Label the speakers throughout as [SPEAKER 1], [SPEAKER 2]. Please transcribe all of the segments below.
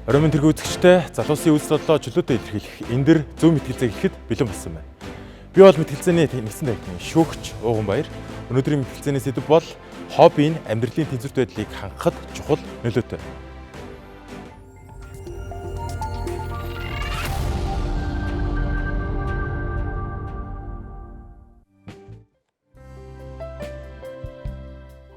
[SPEAKER 1] Оройн тэргүй үзэгчтэй залуусын үйлс бодлоо чөлөөтэй илэрхийлэх энэ дэр зөв мэтгэлцээ хэлэхэд бэлэн болсон байна. Би бол мэтгэлцээний нэгсэн тахны шүүгч Ууган Баяр. Өнөөдрийн мэтгэлцээний сэдэв бол хоббийн амьдралын тэнцвэрт байдлыг хангахад чухал нөлөөтэй.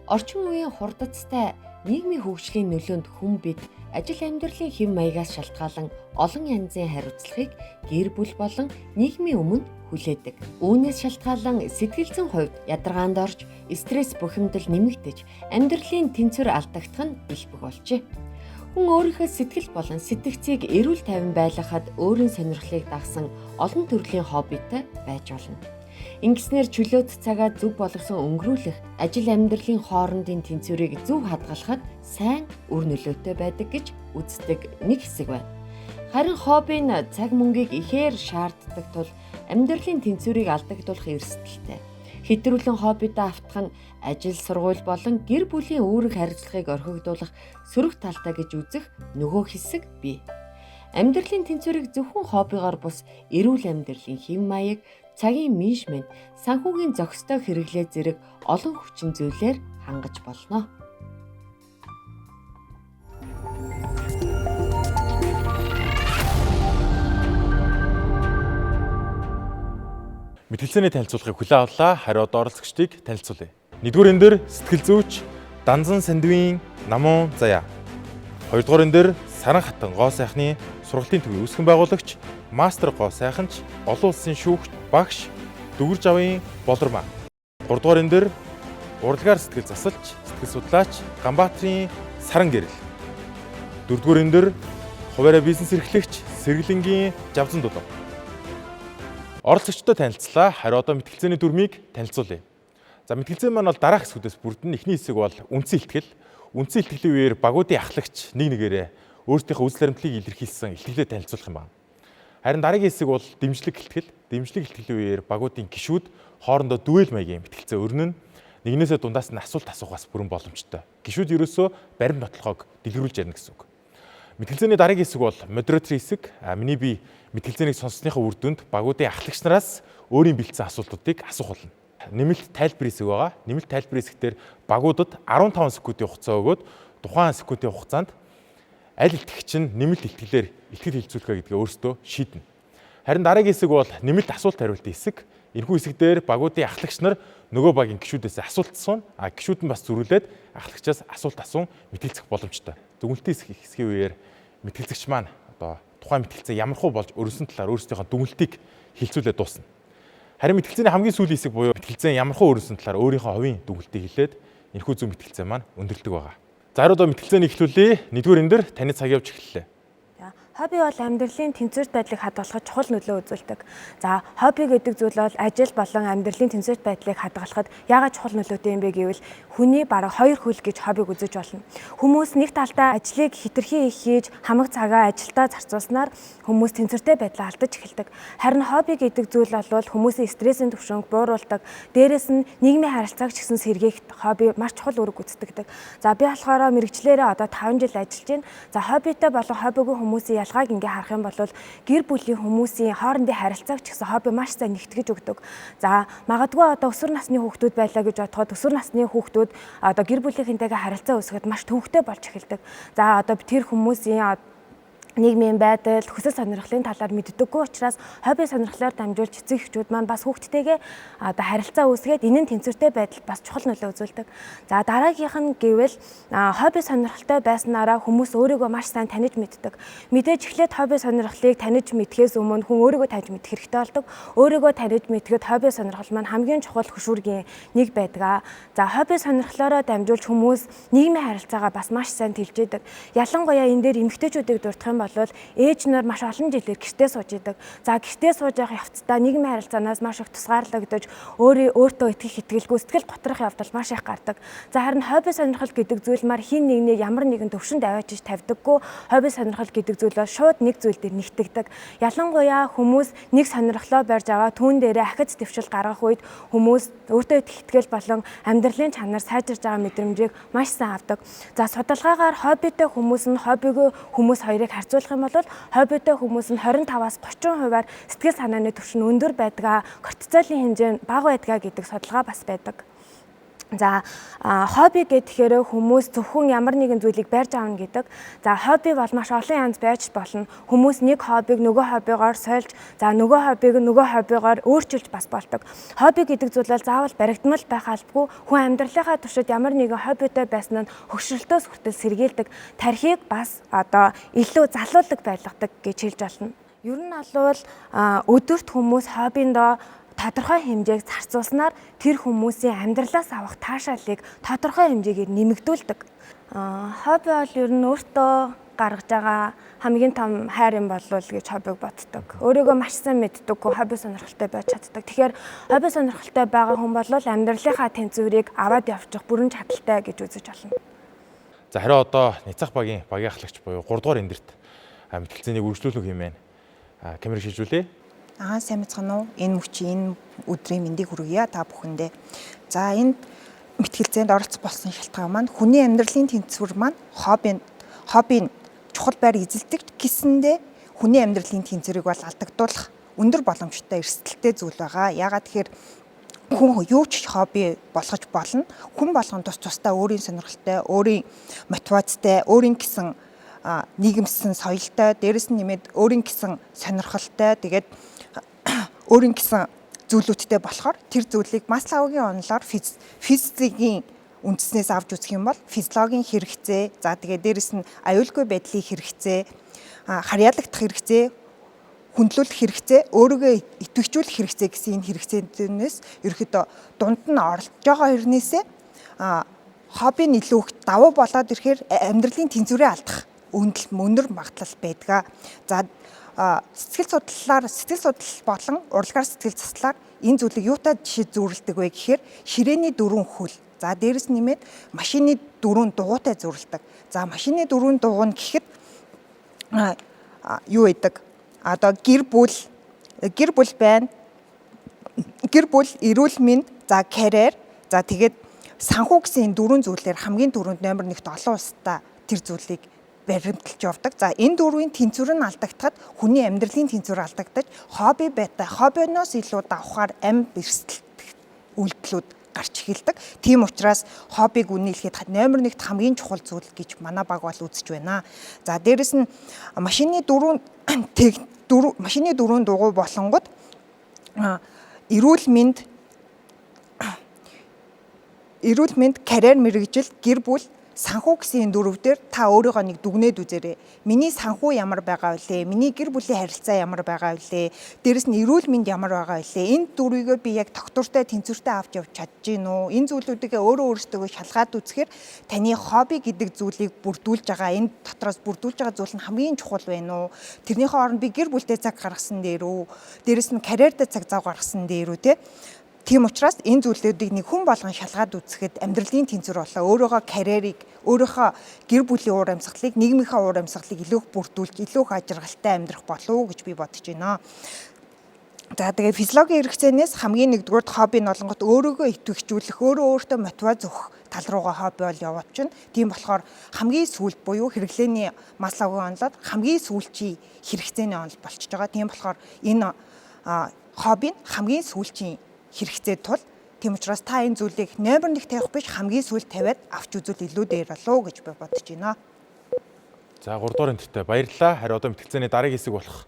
[SPEAKER 2] Орчин үеийн хурдацтай нийгмийн хөгжлийн нөлөөнд хүн бид ажил амьдралын хэм маягаас шалтгаалan олон янзын хариуцлагыг гэр бүл болон нийгмийн өмнө хүлээдэг. Үүнээс шалтгаалan сэтгэл зүйн хувьд ядаргаанд орж, стресс бухимдал нэмэгдэж, амьдралын тэнцвэр алдагдах нь илбэг болжээ. Хүн өөрийнхөө сэтгэл болон сэтгцийг эрүүл тайван байлгахад өөрийн сонирхлыг дагсан олон төрлийн хоббитой байж болно. Ингэснээр чөлөөт цагаа зөв болгосон өнгөрүүлэх, ажил амьдралын хоорондын тэнцвэрийг зөв хадгалахад сайн үр нөлөөтэй байдаг гэж үздэг нэг хэсэг байна. Харин хобби нь цаг мөнгийг ихээр шаарддаг тул амьдралын тэнцвэрийг алдагдуулах эрсдэлтэй. Хэтрүүлэн хоббидаа автах нь ажил, сургууль болон гэр бүлийн үүрэг хариуцлагыг орхигдуулах сөрөг талтай гэж үзэх нөгөө хэсэг бий. Амьдралын тэнцвэрийг зөвхөн хоббигоор бус эрүүл амьдралын хэм маяг, цагийн менежмент, санхүүгийн зохистой хэрэглээ зэрэг олон хүчин зүйлээр хангаж болно.
[SPEAKER 1] Мэтгэлцээний танилцуулгыг хүлээн авлаа. Хариу одоо оролцогчдыг танилцуулъя. Нэгдүгээр энэ дэр сэтгэл зүйч Данзан Сандвийн Намун Заяа. Хоёрдугаар энэ дэр Саранхатан гоо сайхны сургалтын төвийн үүсгэн байгуулагч Мастер гоо сайханч, олон улсын шүүгч, багш Дүгэрж авын Болормаа. Гуравдугаар энэ дэр урлагаар сэтгэл засалч, сэтгэл судлаач Ганбаатрын Саран Гэрэл. Дөрөвдүгээр энэ дэр хуваарай бизнес эрхлэгч Сэргэлэнгийн Жавзан Дулуу. Оролцогчдод танилцлаа. Харин одоо мэтгэлцээний дүрмийг танилцуулъя. За мэтгэлцээ маань бол дараах хэсгүүдээс бүрдэн. Эхний хэсэг бол үндсэн илтгэл. Үндсэн илтгэлийн үеэр багуудын ахлагч нэг нэгээрээ өөрсдийнхөө үзэл баримтлалыг илэрхийлсэн илтгэлээ танилцуулах юм байна. Харин дараагийн хэсэг бол дэмжлэг илтгэл. Дэмжлэг илтгэлийн үеэр багуудын гишүүд хоорондоо дүэл маягийн мэтгэлцээ өрнөн нэгнээсээ дундаас нь асуулт асуухаас бүрэн боломжтой. Гишүүд ерөөсөө баримт нотлохоог дэлгэрүүлж ярина гэсэн үг. Мэтгэлцээний дараагийн хэсэг бол модераторын хэсэг. Миний би мэтгэлцээнийг сонссныхаа үр дүнд багуудын ахлагч нараас өөрийн бэлдсэн асуултуудыг асуух болно. Нэмэлт тайлбар хэсэг байгаа. Нэмэлт тайлбар хэсгээр багуудад 15 секундын хугацаа өгөөд тухайн секундын хугацаанд аль илтгэгч нь нэмэлт илтгэлээр илтгэл хилцүүлэх гэдгээ өөрсдөө шийднэ. Харин дараагийн хэсэг бол нэмэлт асуулт хариултын хэсэг. Энэхүү хэсэгдэр багуудын ахлагч нар нөгөө багийн гишүүдээс асуулт асууна. Гишүүд нь бас зөрүүлээд ахлагчаас асуулт асуун мэтгэлцэх боломжтой. Дүгнэлтийн хэсгийн үеэр мэтгэлцэгч маань одоо тухайн мэтгэлцээ ямархуу болж өрнөсөн талаар өөрсдийнхөө дүгнэлтийг хэлцүүлээд дуусна. Харин мэтгэлцээний хамгийн сүүлийн хэсэг буюу мэтгэлцээ ямархуу өрнөсөн талаар өөрийнхөө хувийн дүгнэлтийг хэлээд энэхүү зөв мэтгэлцээ маань өндөрлөдөг байгаа. За одоо мэтгэлцээний эхлүүлээ. Нэгдүгээр энэ дэр таны цаг явж эхэллээ.
[SPEAKER 3] Хобби бол амьдралын тэнцвэрт байдлыг хадгалахад чухал нөлөө үзүүлдэг. За, хобби гэдэг зүйл бол ажил болон амьдралын тэнцвэрт байдлыг хадгалахад яагаад чухал нөлөөтэй юм бэ гэвэл хүний бараг хоёр хөл гэж хоббиг үзэж болно. Хүмүүс нэг талдаа ажлыг хэтэрхий их хийж хамаг цагаа ажилдаа зарцуулснаар хүмүүс тэнцвэртэй байдлаа алдаж эхэлдэг. Харин хобби гэдэг зүйл бол хүмүүсийн стрессийн түвшинг бууруулдаг. Дээрээс нь нийгмийн харилцааг ч гэсэн сэргийгт хобби маш чухал үүрэг гүйцэтгэдэг. За, би болохоор мэрэгчлэрээ одоо 5 жил ажиллаж байна. За, хоббитой болон хоббигүй хүмүүсийн ялгааг ингээ харах юм бол гэр бүлийн хүмүүсийн хоорондын харилцааг ч гэсэн хобби маш сайн нэгтгэж өгдөг. За магадгүй одоо өсвөр насны хүүхдүүд байлаа гэж бодоход өсвөр насны хүүхдүүд одоо гэр бүлийнхэнтэйгээ харилцаа үүсгэхэд маш төвөгтэй болж эхэлдэг. За одоо тэр хүмүүсийн нийгмийн байдал, хүсэл сонирхлын талаар мэддэггүй учраас хобби сонирхлоор дамжуулж эцэг эхчүүд маань бас хүүхдтэйгээ одоо харилцаа үүсгээд энэ нь тэнцвэртэй байдал бас чухал нөлөө үзүүлдэг. За дараагийнх нь гэвэл хобби сонирхолтой байснараа хүмүүс өөрийгөө маш сайн таних мэддэг. Мэдээж эхлээд хобби сонирхлыг таних мэдхээс өмнө хүн өөрийгөө таних мэдэх хэрэгтэй болдог. Өөрийгөө таних мэдгэд хобби сонирхол маань хамгийн чухал хөшүүргийн нэг байдаг. За хобби сонирхлоороо дамжуулж хүмүүс нийгмийн харилцаагаа бас маш сайн тэлж идэг. Ялангуяа энэ дээр эмэгтэйчүүдийг дурдах юм бол ээж нар маш олон жилээр гэртээ сууж идэг. За гэртээ сууж явах явцдаа нийгмийн харилцаанаас маш их тусгаарлагдаж өөртөө итгэх итгэлгүй сэтгэл готрох явдал маш их гардаг. За харин хобби сонирхол гэдэг зүйл мар хин нэгнийг ямар нэгэн төвшөнд аваачиж тавьдаггүй. Хобби сонирхол гэдэг зүйл бол шууд нэг зүйл дээр нэгтгэдэг. Ялангуяа хүмүүс нэг сонирхлоо барьж аваа түүн дээрээ ахиц дэвшил гаргах үед хүмүүс өөртөө итгэх итгэл болон амьдралын чанар сайжирж байгаа мэдрэмжийг маш сайн авдаг. За судалгаагаар хоббитэй хүмүүс нь хоббигүй хүмүүс хоёрыг харьцуулах юм бол хоббитэй хүмүүс нь 25-аас 30%-аар сэтгэл санааны түвшин өндөр байдгаа, кортизолын хэмжээ нь бага байдгаа гэдэг судалгаа бас байдаг. За хобби гэхээр хүмүүс зөвхөн ямар нэгэн зүйлийг барьж аавна гэдэг. За хобби бол маш олон янз байж болно. Хүмүүс нэг хоббиг нөгөө хоббигоор сольж, за нөгөө хоббиг нөгөө хоббигоор өөрчилж бас болдог. Хобби гэдэг зүйл бол заавал баригдмал байх албагүй. Хүн амьдралынхаа туршид ямар нэгэн хоббитой байсан нь хөгшрөлтөөс хүртэл сэргийлдэг. Тархийг бас илүү залуулдаг байлгадаг гэж хэлж болно. Ер нь бол өдөрт хүмүүс хоббиндоо тодорхой хэмжээг зарцуулснаар тэр хүмүүсийн амьдралаас авах таашаалыг тодорхой хэмжээгээр нэмэгдүүлдэг. Хобби бол ер нь өөртөө гаргаж байгаа хамгийн том хайр юм болов гэж хоббиг боддог. Өөрийгөө маш сайн мэддэг, хобби сонирхолтой байж чаддаг. Тэгэхээр хобби сонирхолтой байгаа хүн бол амьдралынхаа тэнцвэрийг аваад явчих бүрэн чадaltaй гэж үзэж болно.
[SPEAKER 1] За харин одоо Няцах багийн багийнхлагч буюу 3 дугаар эндэрт мэтгэлцээнийг үргэлжлүүлэх юм байна. Камерыг шилжүүлээ.
[SPEAKER 4] Сайн мэцхан уу? Энэ мөчийн энэ өдрийн мэндийг хүргье та бүхэндээ. За энд мэтгэлцээнд оролцох болсон шалтгаан маань хүний амьдралын тэнцвэр маань хоббийн чухал байр эзэлдэг гэсэндээ хүний амьдралын тэнцвэрийг бол алдагдуулах өндөр боломжтой эрсдэлтэй зүйл байгаа. Яагаад тэгэхээр хүн юу ч хобби болгож болно. Хүн болгон тусдаа өөрийн сонирхолтой, өөрийн мотивацтай, өөрийн гэсэн нийгэмсэн соёлтой, дээрэс нь нэмээд өөрийн гэсэн сонирхолтой, тэгээд өөрийн гэсэн зүйлүүдтэй болохоор тэр зүйлийг Маслоугийн онолоор физикийн үндэснээс авч үзэх юм бол физиологийн хэрэгцээ, за тэгээд дээрэс нь аюулгүй байдлын хэрэгцээ, харьяалагдах хэрэгцээ, хүндлүүлэх хэрэгцээ, өөрийгөө идэвхжүүлэх хэрэгцээ гэсэн энэ хэрэгцээнээс ерөөхдөө дунд нь оролцож байгаа хэрнээсээ хобби нь илүү их давуу болоод ирэхээр амьдралын тэнцвэрээ алдах өндөр магадлал байдгаа. За сэтгэл судлал болон урлагаар сэтгэл заслаар энэ зүйлийг юутай жишээ зүйрлдэг вэ гэхээр ширээний дөрвөн хөл. За дээрэс нэмээд машины дөрвөн дугуйтай зүйрлдэг. За машины дөрвөн дугуй нь гэхэд юу байдаг? Одоо гэр бүл байна. Гэр бүл, эрүүл мэнд, за карьер, за тэгээд санхүү гэсэн энэ дөрвөн зүйлээр хамгийн түрүүнд номер 1-т олон улстай тэр зүйлийг баримталж явдаг. За энэ дөрвийн тэнцвэр нь алдагдахад хүний амьдралын тэнцвэр алдагдаж хоббиноос илүү давхаар амь эрсдэлт үйлдэлүүд гарч эхэлдэг. Тийм учраас хоббиг үнэлэхэд номер 1-т хамгийн чухал зүйл гэж манай баг бол үзэж байна. За дээрэс нь машины дөрвөн дугуй болонгод эрүүл мэнд, карьер мэргэжил, гэр бүл, санхүү гэсэн энэ дөрвдөр та өөрийгөө нэг дүгнээд үзээрэй. Миний санхүү ямар байгаа вэ? Миний гэр бүлийн харилцаа ямар байгаа вэ? Дээрэс нь эрүүл мэнд ямар байгаа вэ? Энэ дөрвийгөө би яг тогтвортой тэнцвэртэй авч явж чадж гин үү? Энэ зүйлүүдээ өөртөө шалгаад үзэхээр таны хобби гэдэг зүйлийг бүрдүүлж байгаа, энэ дотроос бүрдүүлж байгаа зүйл нь хамгийн чухал байна уу? Тэрнийхээ оронд би гэр бүлтэй цаг гаргасан дээр үү? Дээрэс нь карьертэй цаг зав гаргасан дээр үү те? Тийм учраас энэ зүйлүүдийг нэг хүн болгон шалгаад үзэхэд амьдралын тэнцвэр болоо өөрийнхөө карьерийг, өөрийнхөө гэр бүлийн уур амьсгалыг, нийгмийнхээ уур амьсгалыг илүү их бүрдүүлж, илүү их ажиргалтай амьдрах болов уу гэж би бодож байна. За тэгээд физиологийн хэрэгцээнээс хамгийн нэгдүгээр хобби нь олонгот өөрийгөө идэвхжүүлэх, өөртөө мотивац өгөх тал руугаа хобби бол явуулчихна. Тийм болохоор хамгийн сүүлд буюу хэрэглээний Маслоугийн онолоор хамгийн сүүлчийн хэрэгцээний онол болчихж байгаа. Тийм болохоор энэ хобби нь хамгийн сүүлчийн хэрэгцээ тул тийм учраас та энэ зүйлийг номер 1 тавих биш хамгийн сүүлд тавиад авч үзвэл илүү дээр болов гэж би бодож байна.
[SPEAKER 1] За 3 дугаар эндэртээ баярлалаа. Харин одоо мэтгэлцээний дараагийн хэсэг болох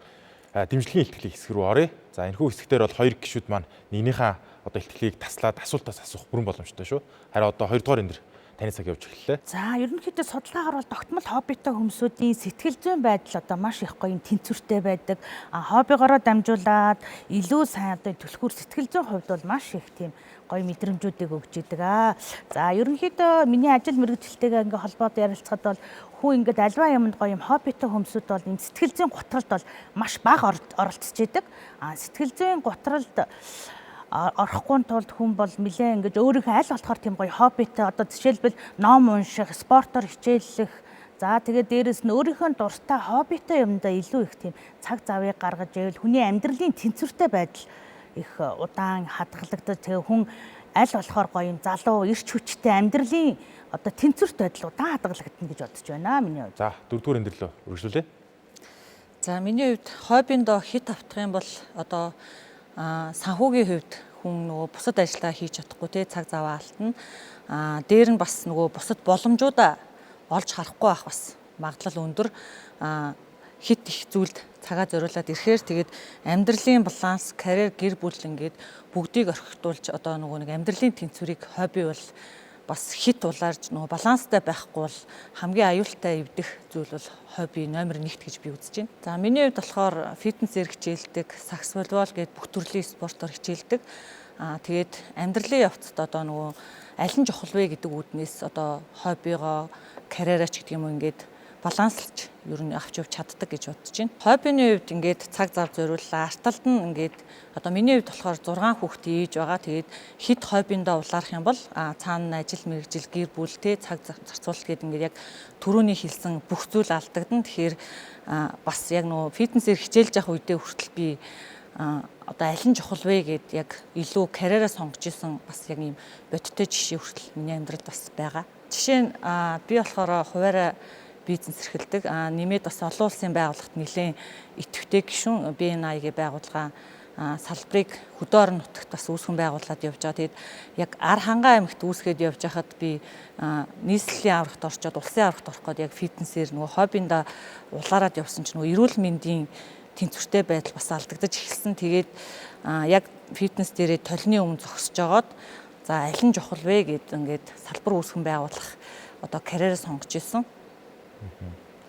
[SPEAKER 1] дэмжлэгийн илтгэлийн хэсэг рүү оръё. За энэхүү хэсгээр бол хоёр гишүүд маань нэгнийхээ одоо илтгэлийг таслаад асуултаас асуух бүрэн боломжтой шүү. Харин одоо 2 дугаар эндэр таны цаг явж эхэллээ.
[SPEAKER 5] За ерөнхийдөө судалгаагаар бол тогтмол хоббитой хүмүүсийн сэтгэл зүйн байдал одоо маш их гоё тэнцвэртэй байдаг. Хоббигоороо дамжуулаад илүү сайн одоо түлхүүр сэтгэл зүйн хувьд бол маш их тийм гоё мэдрэмжүүдийг өгч идэг. За ерөнхийдөө миний ажил мэргэжилтэйгээ ингээ холбоод ярилцахад бол хүн ингээд альва юмд гоё юм хоббитой хүмүүсүүд бол энэ сэтгэл зүйн гутралд бол маш бага оролцож идэг. Сэтгэл зүйн гутралд орохгүй тулд хүн бол нэлээ ингээд өөрийнхөө аль болохоор тийм гоё хоббитой одоо жишээлбэл ном унших, спортоор хичээллэх. За тэгээд дээрэс нь өөрийнхөө дуртай хоббитой юмдаа илүү их тийм цаг завыг гаргаж ивэл хүний амьдралын тэнцвэртэй байдал их удаан хадгалагдаж тэгээ хүн аль болохоор гоё юм залуу эрч хүчтэй амьдралын одоо тэнцвэрт байдал удаан хадгалагдана гэж бодож байна миний хувьд.
[SPEAKER 1] За 4-р өндөрлөө үргэлжлүүлээ.
[SPEAKER 6] За миний хувьд хоббиндоо хит автах юм бол одоо санхүүгийн хувьд хүн нөгөө бусад ажиллаа хийж чадахгүй те цаг зав алдна. Дээр нь бас нөгөө бусад боломжуудаа олж харахгүй байх бас магадлал өндөр. Хит их зүйлд цагаа зориулаад ирэхээр тэгээд амьдралын баланс, карьер, гэр бүл ингээд бүгдийг орхитуулж одоо нөгөө нэг амьдралын тэнцвэрийг хобби бол бас хит улаарж нөгөө баланстай байхгүй бол хамгийн аюултай эвдэх зүйл бол хобби номер 1 гэж би үзэж байна. За миний хувьд болохоор фитнесээр хичээлдэг, сакс волейбол гээд бүх төрлийн спортоор хичээлдэг. Тэгээд амьдралын явцад одоо нөгөө аль нь чухал вэ гэдэг үүднээс одоо хоббигоо, карьераа ч гэдэг юм уу ингээд баланслж ер нь авч явж чаддаг гэж бодож байна. Хоббины хувьд ингээд цаг зав зориуллаа. Арталд нь ингээд одоо миний хувьд болохоор 6 хүүхэд ээж байгаа. Тэгээд хит хоббиндоо улаарах юм бол цаана ажил мэргэжил, гэр бүл тэ цаг зарцуулалт гэдэг ингээд яг түрүүний хэлсэн бүх зүйл алдагдана. Тэгэхээр бас яг нөө фитнесээр хичээлж явах үедээ хүртэл би одоо аль нь чухал вэ гэд яг илүү карьераа сонгож исэн бас яг ийм бодиттой жишээ хүртэл миний амьдралд бас байгаа. Жишээ нь би болохоор хуваараа бизнес эрхэлдэг. Нэмээд бас олон улсын байгууллагт нэлээд идэвхтэй гишүүн BNI-гийн байгууллага салбарыг хөдөө орон нутагт бас үүсгэн байгуулад явж байгаа. Тэгэд яг Ар хангаа аймагт үүсгээд явж хахад би нийслэлийн аврагт орчоод улсын аврагт орох гээд яг фитнесээр нөгөө хоббиндаа улаарад явсан чинь нөгөө эрүүл мэндийн тэнцвэртэй байдал бас алдагдаж эхэлсэн. Тэгээд яг фитнес дээрээ толны өмнө зогсож жагаад за аль нь чухал вэ гэд ингээд салбар үүсгэн байгуулах одоо карьераа сонгож ирсэн.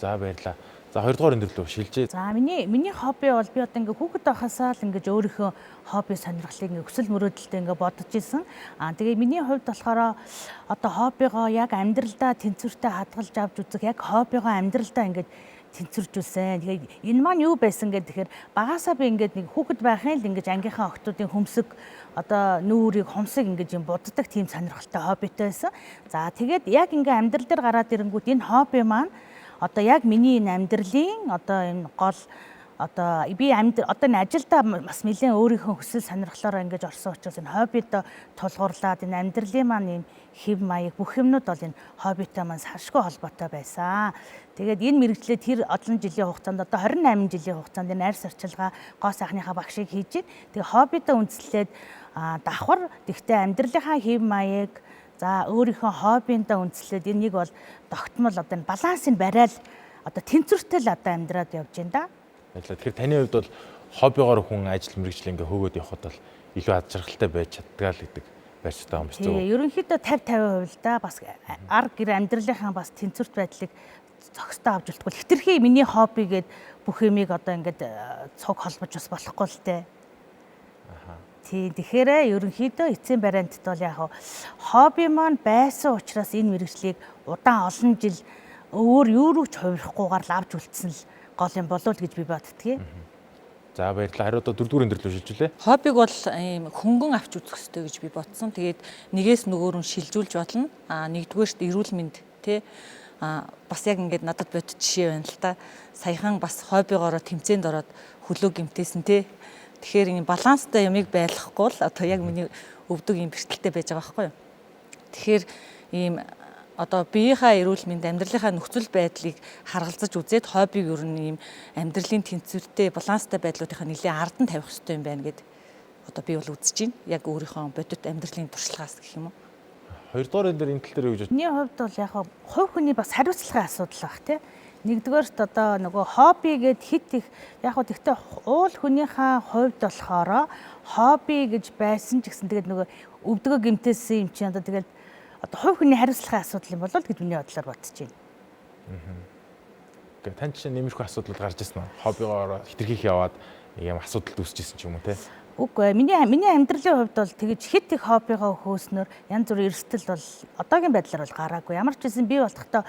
[SPEAKER 1] За баярлалаа. За 2-р өндөрлөө шилжээ.
[SPEAKER 5] За миний хобби бол би одоо ингээ хүүхэд байхасаа л ингээ өөрийнхөө хобби сонирхлыг ингээ өсөл мөрөөдөлтөй ингээ бодож исэн. Тэгээ миний хувьд болохоор одоо хоббигоо яг амьдралдаа тэнцвэртэй хадгалж авч үзэх, яг хоббигоо амьдралдаа ингээ тэнцвэржүүлсэн. Тэгээд энэ маань юу байсан гэхээр багасаа би ингээд нэг хүүхэд байхын л ингээд ангийнхаа охтуудын хөмсөг одоо нүүрийг хомсог ингээд юм буддаг тийм сонирхолтой хоббитой байсан. За тэгээд яг ингээ амьдрал дээр гараад ирэнгүүт энэ хобби маань одоо яг миний энэ амьдралын одоо энэ гол одоо би одоо энэ ажилдаа бас нэлээд өөрийнхөө хүсэл сонирхлоороо ингэж орсон учраас энэ хоббидоо тулгуурлаад энэ амьдралын маань юм хэв маяг бүх юмнууд бол энэ хоббитой маань салшгүй холбоотой байсан. Тэгээд энэ мэрэгчлээ тэр олон жилийн хугацаанд одоо 28 жилийн хугацаанд энэ арьс орчилгаа гоо сайхныхаа багшийг хийж байна. Тэгээд хоббидоо үндэслээд давхар тэгтээ амьдралынхаа хэв маяг за өөрийнхөө хоббиндаа үндэслээд энийг бол тогтмол одоо энэ балансыг барайл одоо тэнцвэртэй л одоо амьдраад явж байна да.
[SPEAKER 1] Тэгэхээр таны хувьд бол хоббигоор хүн ажил мэргэжил ингээ хөөгөөд явхад бол илүү ад жаргалтай байж чаддаг л гэдэг байж байгаа юм биш үү?
[SPEAKER 5] Ерөнхийдөө 50-50% л да. Бас ар гэр амьдралынхаа бас тэнцвэрт байдлыг зохистой авч үлдэхгүй. Хитрхи миний хобби гээд бүх юмыг одоо ингээд цуг холбож бас болохгүй л дээ. Тийм тэгэхээр ерөнхийдөө эцсийн бариантд бол яг хобби маань байсан учраас энэ мэргэжлийг удаан олон жил өөр юу ч хувирахгүйгээр л авч үлдсэн л гол юм болов гэж би боддгийг.
[SPEAKER 1] За баярлалаа. Хариу одоо 4-р өндөрлөө шилжүүлээ.
[SPEAKER 6] Хоббиг бол ийм хөнгөн авч үзэх хэрэгтэй гэж би бодсон. Тэгээд нэгээс нөгөөр нь шилжүүлж болно. Нэгдүгээрт эрүүл мэнд тий бас яг ингээд надад бодит жишээ байна л та. Саяхан бас хоббигоороо тэмцээнд ороод хөлөө гимтээсэн тий. Тэгэхээр ийм баланстай юмыг байлгахгүй л одоо яг миний өвдөг ийм бэрхтэлтэй байж байгаа байхгүй юу. Тэгэхээр ийм одоо биеийнхаа эрүүл мэнд амьдралынхаа нөхцөл байдлыг харгалзаж үзээд хоббиг ер нь ийм амьдралын тэнцвэртэй баланстай байдлуудынхаа нэлээд ард нь тавих хэрэгтэй юм байна гэд одоо би бол үзэж байна. Яг өөрийнхөө бодит амьдралын туршлагаас гэх юм уу.
[SPEAKER 1] 2-р энэ энэ тал дээр юу гэж
[SPEAKER 5] миний хувьд бол яг хувь хүний бас хариуцлагын асуудал баг тий. Нэгдүгээрт одоо нөгөө хобби гэд хит их яг гэхдээ уул хүнийхээ хувьд болохоор хобби гэж байсан ч гэсэн тэгээд нөгөө өвдгөө гимтээсэн юм чинь одоо тэгээд одоо хувь хүний хариуцлагын асуудал юм болол гэж миний бодлоор бодож байна.
[SPEAKER 1] Тань чинь нэмэрхүү асуудлууд гарч ирсэн үү? Хоббигоор хитрхийх яваад нэг юм асуудалд үүсчихсэн ч юм уу те?
[SPEAKER 5] Үгүй миний амьдралын хувьд бол тэгэж хит их хоббигоо хөөснөр янз бүрийн эрсдэл бол одоогийн байдлаар бол гараагүй. Ямар ч гэсэн би болохдоо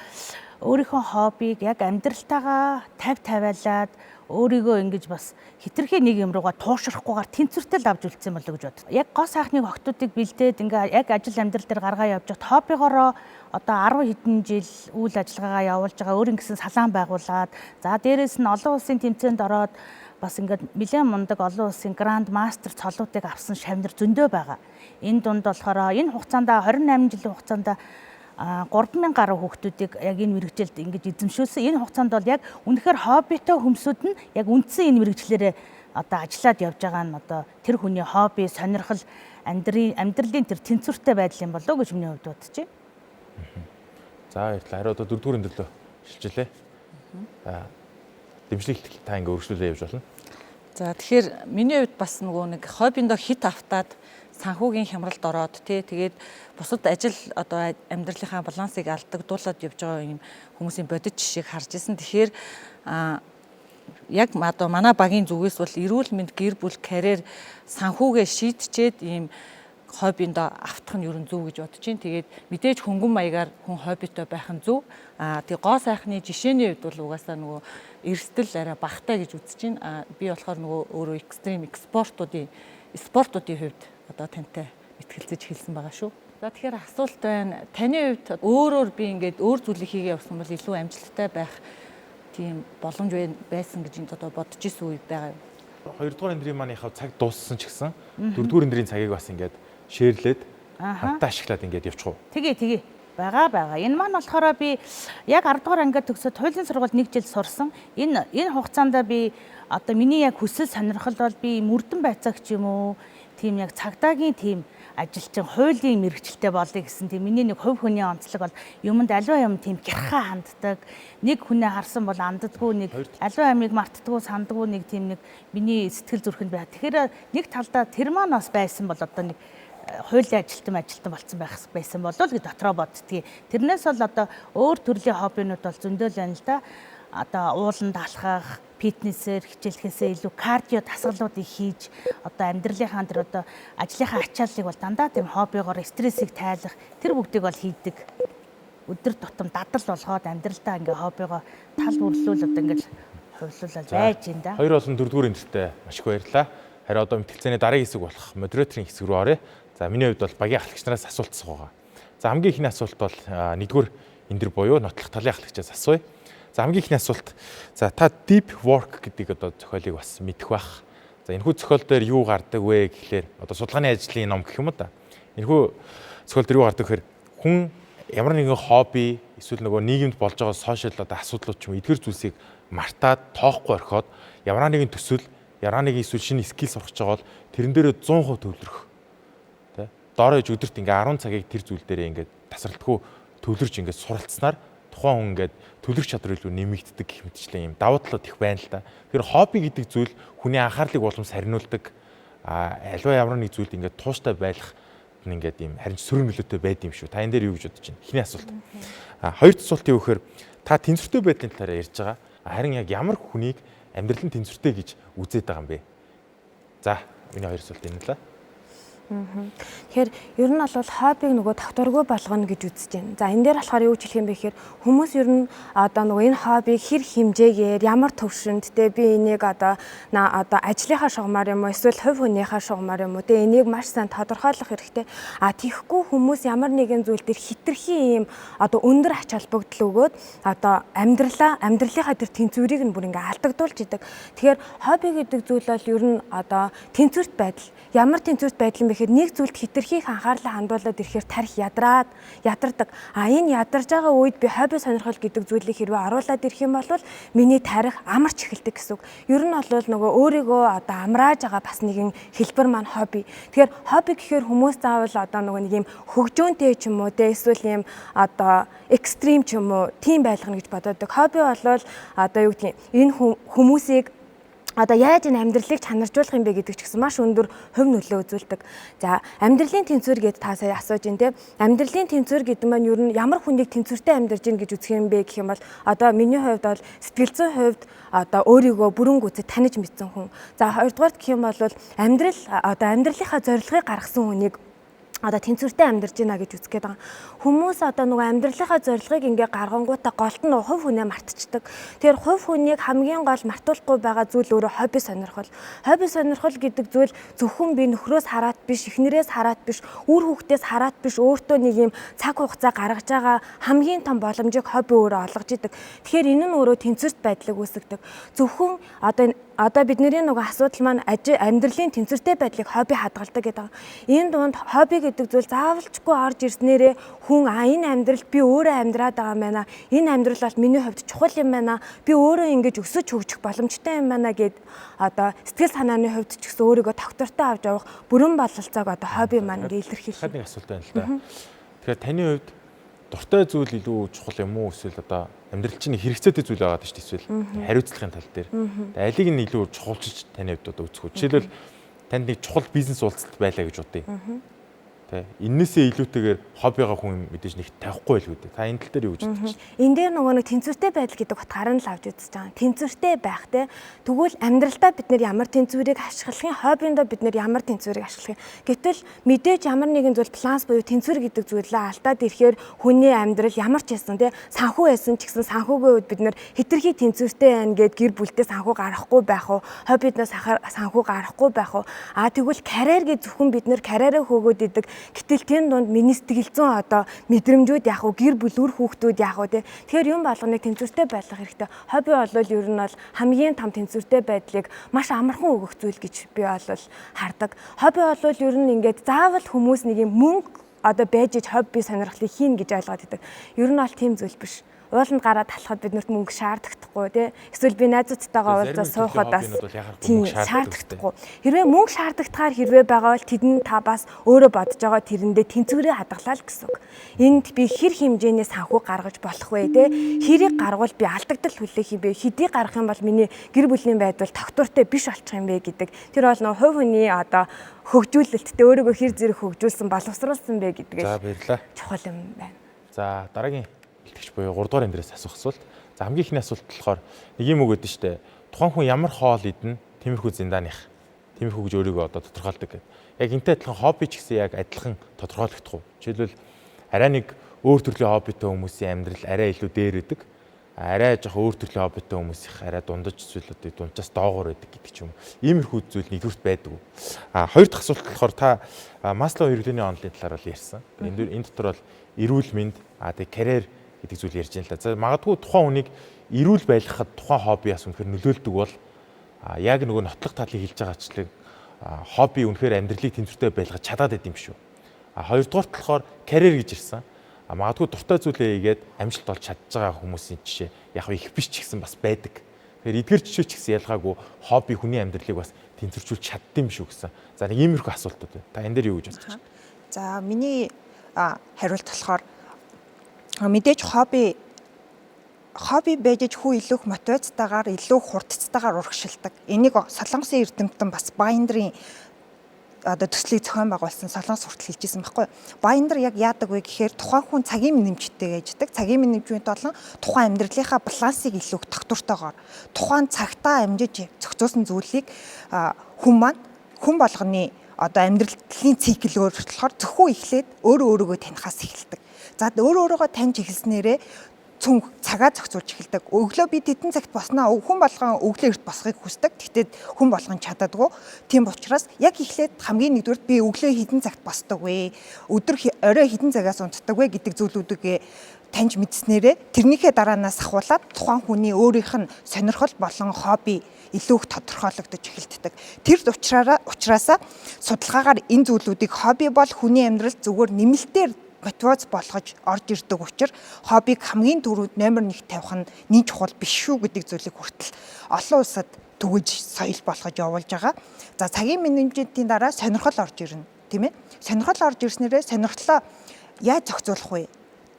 [SPEAKER 5] өөрийнхөө хоббиг яг амьдралтайгаа тавиалаад өөрийгөө ингэж бас хитрхи нэг юм руугаа туушрахгүйгээр тэнцвэртэй л авч үлдсэн болов гэж бод. Яг гоо сайхны охтуудыг бэлдээд ингээ яг ажил амьдрал дээр гаргаа явж хад хоббигоороо одоо 10 хэдэн жил үйл ажиллагаагаа явуулж байгаа өөрийн гэсэн салаан байгуулад за дээрэс нь олон улсын тэмцээнд ороод бас ингээд нэлээд мундаг олон улсын гранд мастер цолуудыг авсан шавнар зөндөө байгаа. Энэ дунд болохоор энэ хугацаанд 28 жилийн хугацаанд 3000 гаруй хүүхдүүдийг яг энэ мэрэгжилд ингэж эзэмшүүлсэн. Энэ хугацаанд бол яг үнэхээр хоббитой хүмүүсүүд нь яг үндсэн энэ мэрэгчлэрээ одоо ажиллаад явж байгаа нь одоо тэр хүний хобби, сонирхол, амьдралын тэр тэнцвэртэй байдал юм болов уу гэж миний хувьд бодож байна.
[SPEAKER 1] За баярлалаа. Харин одоо 4-р өндөрлөө шилжүүлээ. Дэмжлэгт та ингээ өргөжлүүлээ явж болно.
[SPEAKER 6] За тэгэхээр миний хувьд бас нөгөө нэг хоббиндоо хит автаад санхүүгийн хямралд ороод тэгээд бусад ажил одоо амьдралынхаа балансыг алдагдуулаад явж байгаа юм хүмүүсийн бодит жишээг харж ирсэн. Тэгэхээр яг одоо манай багийн зүгээс бол эрүүл мэнд, гэр бүл, карьер, санхүүгээ шийдчихэд ийм хоббиндоо автах нь ерөн зөв гэж бодож байна. Тэгээд мэдээж хөнгөн маягаар хүн хоббитой байх нь зөв. Тэгээ гоо сайхны жишээний хувьд бол угаасаа нөгөө эрсдэл арай багтай гэж үзэж байна. Би болохоор нөгөө өөрөө экстрим спортуудын хувьд одоо тантай мэтгэлцэж хэлсэн байгаа шүү. За тэгэхээр асуулт байна. Таны хувьд өөрөөр би ингээд өөр зүйлийг хийгээ явсан бол илүү амжилттай байх тийм боломж байсан гэж одоо бодож исэн үе байгаа юу?
[SPEAKER 1] 2-р эндрийн манийхаа цаг дууссан ч гэсэн 4-р эндрийн цагийг бас ингээд шеэрлээд хамтаа ашиглаад ингээд явчих уу?
[SPEAKER 5] Тэгээ. Байгаа. Энэ маань болохоор би яг 10-р ангид төгсөөд хуулийн сургууль 1 жил сурсан. Энэ хугацаанд би одоо миний яг хүсэл сонирхол бол би мөрдөн байцаагч юм уу? Тийм яг цагдаагийн тийм ажилчин хуулийн мэрэгчлээ болъё гэсэн тийм миний нэг хувь хүний онцлог бол юмд аливаа юм тийм гярхаа ханддаг. Нэг хүнээ харсан бол анддаггүй, нэг аливаа амийг мартдаггүй, сандаггүй нэг тийм нэг миний сэтгэл зүрхэнд бай. Тэгэхээр нэг талдаа тэр маань бас байсан бол одоо нэг хуулийн ажилтан болсон байсан болов уу гэж дотроо боддгийг. Тэрнээс бол одоо өөр төрлийн хоббинууд бол зөндөл байна л да. Одоо ууланд алхах, фитнесээр хичээлэхээсээ илүү кардио дасгалуудыг хийж одоо амьдралынхаа тэр одоо ажлынхаа ачааллыг бол дандаа тийм хоббигоор стрессийг тайлах тэр бүгдийг бол хийдэг. Өдөр тутам дадал болгоод амьдралдаа ингээ хоббигоо тал бүрлүүл одоо ингээ хувилуулаад байж энэ да.
[SPEAKER 1] 2 болон 4-р эндэртээ маш их баярлалаа. Харин одоо мэтгэлцээний дараагийн хэсэг болох модераторын хэсэг рүү оръё. За миний хувьд бол багийн ахлагч нараас асуулт асуух байгаа. За хамгийн ихний асуулт бол 1-р эндэр буюу нотлох талын ахлагчаас асууя. За хамгийн ихний асуулт. За та deep work гэдэг одоо зохиолыг бас мэдэх бах. За энэхүү зохиол дээр юу гардаг вэ гэхлээр одоо судалгааны ажлын ном гэх юм уу да. Энэхүү зохиол дээр юу гардаг гэхээр хүн ямар нэгэн хобби эсвэл нөгөө нийгэмд болж байгаа сошиал одоо асуудлууд ч юм уу эдгээр зүйлсийг мартаад тоохгүй орхиод ямар нэгэн төсөл, ямар нэгэн эсвэл шинэ скил сурах гэж байгаа бол тэрэн дээрээ 100% төвлөрөх. Тэ? Доороо иж өдөрт ингээ 10 цагийг тэр зүйл дээрээ ингээ тасралтгүй төвлөрж ингээ суралцсанаар тухайн хүн ингээд төлөх чадвар илүү нэмэгддэг гэх мэтчлэн юм давуу талууд их байна л да. Тэгэхээр хобби гэдэг зүйл хүний анхаарлыг уламж сарниулдаг. Альва ямар нэг зүйлд ингээд тууштай байх нь ингээд юм харин сөрөг нөлөөтэй байд юм шүү. Та энэ дээр юу гэж бодож байна? Эхний асуулт. Хоёр дахь асуултын өгөхөр та тэнцвэртэй байдлын талаар ярьж байгаа. Харин яг ямар хүнийг амьдрал нь тэнцвэртэй гэж үзээд байгаа юм бэ? За, миний хоёр асуулт энэ л да.
[SPEAKER 3] Тэгэхээр ер нь бол хоббиг нөгөө тогтворгүй болгоно гэж үзэж байна. За энэ дээр болохоор юу гэж хэлэх юм бэ гэхээр хүмүүс ер нь одоо нөгөө энэ хоббиг хэр хэмжээгээр ямар төвшөндтэй би энийг одоо ажлынхаа шугамар юм уу эсвэл хувь хүнийхээ шугамар юм уу те энийг маш сайн тодорхойлох хэрэгтэй. Тийхгүй хүмүүс ямар нэгэн зүйл дээр хитрхи ийм одоо өндөр ач холбогдол өгөөд одоо амьдралынхаа тэр тэнцвэрийг нь бүр ингээ алдагдуулж идэг. Тэгэхээр хобби гэдэг зүйл бол ер нь одоо тэнцвэрт байдал. Ямар тэнцвэрт байдал юм бэ? Нэг зүйлд хитрхи их анхаарлаа хандуулаад ирэхээр тарих ядардаг. Энэ ядарж байгаа үед би хобби сонирхол гэдэг зүйлийг хэрвээ оруулаад ирэх юм бол миний тарих амарч эхэлдэг гэсэн үг. Ер нь бол нөгөө өөрийгөө одоо амрааж байгаа бас нэгэн хэлбэр маань хобби. Тэгэхээр хобби гэхээр хүмүүс заавал одоо нөгөө нэг юм хөгжөөнтэй ч юм уу те эсвэл юм одоо экстрим ч юм уу тийм байлгана гэж боддог. Хобби бол одоо юу гэдгийг энэ хүмүүсийг одоо яаж энэ амьдралыг чанаржуулах юм бэ гэдэг ч гэсэн маш өндөр хувь нөлөө үзүүлдэг. За амьдралын тэнцвэр гэдээ та сая асууж байна те. Амьдралын тэнцвэр гэдэг маань ер нь ямар хүнийг тэнцвэртэй амьдарч гин гэж үзэх юм бэ гэх юм бол одоо миний хувьд бол сэтгэл зүйн хувьд одоо өөрийгөө бүрэн гүйцэд таних мэдсэн хүн. За хоёрдугаар гэх юм бол амьдралынхаа зорилгыг гаргасан хүнийг одоо тэнцвэртэй амьдарч байна гэж үзэх гээд байгаа. Хүмүүс одоо нөгөө амьдралынхаа зорилгыг ингээ гаргангуудаа голт нь хувь хүнээ мартчихдаг. Тэгэхээр хувь хүнийг хамгийн гол мартуулахгүй байгаа зүйл өөрөө хобби сонирхол. Хобби сонирхол гэдэг зүйл зөвхөн би нөхрөөс хараад биш, эхнэрээс хараад биш, үр хүүхдээс хараад биш, өөртөө нэг юм цаг хугацаа гаргаж байгаа хамгийн том боломжийг хобби өөрөө олгож идэг. Тэгэхээр энэ нь өөрөө тэнцвэрт байдлыг үүсгэдэг. Зөвхөн одоо бидний нөгөө асуудал маань амьдралын тэнцвэртэй байдлыг хобби хадгалдаг гэдэг. Энэ дунд хобби гэдэг зүйл заавалчгүй орж ирснээрээ хүн энэ амьдралд би өөрөө амьдраад байгаа юм байна. Энэ амьдрал бол миний хувьд чухал юм байна. Би өөрөө ингэж өсөж хөгжих боломжтой юм байна гэд одоо сэтгэл санааны хувьд ч гэсэн өөрийгөө тогтвортой авч явах бүрэн бололцоог одоо хобби маань илэрхийлэх.
[SPEAKER 1] Нэг асуулт байна л да. Тэгэхээр таны хувьд дуртай зүйл илүү чухал юм уу эсвэл одоо амьдрал чинь хэрэгцээтэй зүйл байгаа шүү дээ эсвэл хариуцлагын тал дээр. Алийг нь илүү чухалчиж таны хувьд одоо үзэх үү. Жишээлбэл танд нэг чухал бизнес уулзалт байлаа гэж бодъё. Тэ энээсээ илүүтэйгээр хоббигаа хүн мэдээж нэг тавихгүй байл үү. Та энэ тал дээр юу гэж бодож байна?
[SPEAKER 3] Энэ дээр нөгөө нэг тэнцвэртэй байдал гэдэг утгаараа л авч үзэж байгаа. Тэнцвэртэй байх те. Тэгвэл амьдралдаа бид нэр ямар тэнцвэрийг ашиглахын, хоббиндоо бид нэр ямар тэнцвэрийг ашиглахын. Гэтэл мэдээж ямар нэгэн зүйл планс буюу тэнцвэр гэдэг зүйлээ алдаад ирэхээр хүний амьдрал ямар ч байсан те. Санхүү байсан ч гэсэн санхүүгийн үед бид нэр хэтэрхий тэнцвэртэй байна гэд гэр бүлдээ санхүү гаргахгүй байх уу? Хоббиднаас санхүү гаргахгүй байх уу? Тэгвэл карьер гэж зөвхөн бид нэр карьераа хөөгөөд идэг. Гэтэл тэн дунд миний сэтгэл зүйн одоо мэдрэмжүүд яах вэ? Гэр бүл үр хүүхдүүд яах вэ? Тэгэхээр юм болгоныг тэнцвэртэй байлгах хэрэгтэй. Хобби бол ер нь бол хамгийн том тэнцвэртэй байдлыг маш амархан өгөх зүйл гэж би бол хардаг. Хобби бол ер нь ингээд заавал хүмүүс нэг юм мөнгө одоо байж иж хобби сонирхлыг хийн гэж ойлгоод идэг. Ер нь бол тийм зүйл биш. Ууланд гараад талахад биднэрт мөнгө шаардагдахгүй тий. Эсвэл би найзуудтайгаа уулзаа суухад бас тийм шаардагдахгүй. Хэрвээ мөнгө шаардлагатаар хэрвээ байгаа бол тэдэн та бас өөрөө бодож байгаа тэрэндээ тэнцвэрээ хадгалаа л гэсэн үг. Энд би хэр хэмжээний санхүү гаргаж болох вэ тий. Хэрийг гаргавал би алдагдал хүлээх юм бэ? Хэдий гаргах юм бол миний гэр бүлийн байдал тогтвортой биш болчих юм бэ гэдэг. Тэр бол нөө хувь хүний одоо хөгжүүлэлттэй өөрийгөө хэр зэрэг хөгжүүлсэн боловсруулсан бэ гэдгээ.
[SPEAKER 1] За баярлалаа.
[SPEAKER 3] Чухал юм байна.
[SPEAKER 1] За дараагийн илтгэж буюу 3 дугаар амьдраас асуух асуулт. За хамгийн ихний асуулт болохоор нэг юм үг гэдэг штэ. Тухайн хүн ямар хоол идэнэ тиймэрхүү зиндааных. Тиймэрхүү гэж өөрийгөө одоо тодорхойлдог гэдэг. Яг энтэй адилхан хобби ч гэсэн яг адилхан тодорхойлогдох уу? Жишээлбэл арай нэг өөр төрлийн хоббитой хүмүүсийн амьдрал арай илүү дээр идэг. Арай жоох өөр төрлийн хоббитой хүмүүсийнх арай дундаж зүйл одоо дунджаас доогуур байдаг гэдэг ч юм. Иймэрхүү зүйл нэгдүгürt байдаг. Хоёр дахь асуулт болохоор та Маслоу эрхлээний онолын талаар бол ярьсан. Энэ дотор бол эрүүл мэнд тэг карьер гэдэг зүйл ярьж байна л да. За магадгүй тухайн хүнийг эрүүл байлгахад тухайн хоббиас үнэхээр нөлөөлдөг бол яг нөгөө нотлох талыг хэлж байгаачлаг хобби үнэхээр амьдралыг тэнцвэртэй байлгаж чадаад байд юм шүү. Хоёрдугаарт болохоор карьер гэж ирсэн. Магадгүй дуртай зүйлээ хийгээд амжилт олж чадж байгаа хүмүүсийн жишээ яг их биш ч гэсэн бас байдаг. Тэгэхээр эдгээр жишээ ч гэсэн ялгаагүй хобби хүний амьдралыг бас тэнцвэржүүлж чаддсан юм шүү гэсэн. За нэг иймэрхүү асуултууд байна. Та энэ дээр юу гэж бодож байна?
[SPEAKER 4] За миний хариулт болохоор мэдээж хобби байж хүн илүү мотивацтайгаар илүү хурдцтайгаар урагшилдаг. Энийг Солонгосын эрдэмтэн бас Байндрын одоо төслийг зохион байгуулсан Солонгос хүртэл хэлжсэн байхгүй. Байндр яг яадаг вэ гэхээр тухайн хүн цагийн менежменттэй ээждэг. Цагийн менежмент болон тухайн амьдралынхаа балансыг илүү тогтвортойгоор тухайн цагтаа амжиж зохицуулсан зүйлийг хүн болгоны одоо амьдралын цикл өөрчлөхөөр зөвхөн эхлээд өөрийгөө танихаас эхэлдэг. За өөрийгөө таньж эхэлснээрээ цагаа зохицуулж эхэлдэг. Өглөө би тэдэн цагт босноо хүн болгон өглөө эрт босхийг хүсдэг. Тэгтээ хүн болгон чаддаггүй. Тийм учраас яг эхлээд хамгийн нэгдүгээр би өглөө хэдэн цагт босдог вэ? Өдөр орой хэдэн цагаас унтдаг вэ гэдэг зүйлүүдийг таньж мэдснээрээ тэрнийхээ дараанаас ахуулаад тухайн хүний өөрийнх нь сонирхол болон хобби илүү их тодорхойлогдож эхэлдэг. Тэр учраас судалгаагаар энэ зүйлүүдийг хобби бол хүний амьдралд зүгээр нэмэлтээр мотивац болгож орж ирдэг учраас хоббиг хамгийн түрүүнд номер 1 тавих нь нэг чухал биш шүү гэдэг зүйлийг хүртэл олон улсад түгэж соёл болгож явуулж байгаа. За цагийн менежментийн дараа сонирхол орж ирнэ, тийм ээ. Сонирхол орж ирснээрээ сонирхлоо яаж зохицуулах вэ?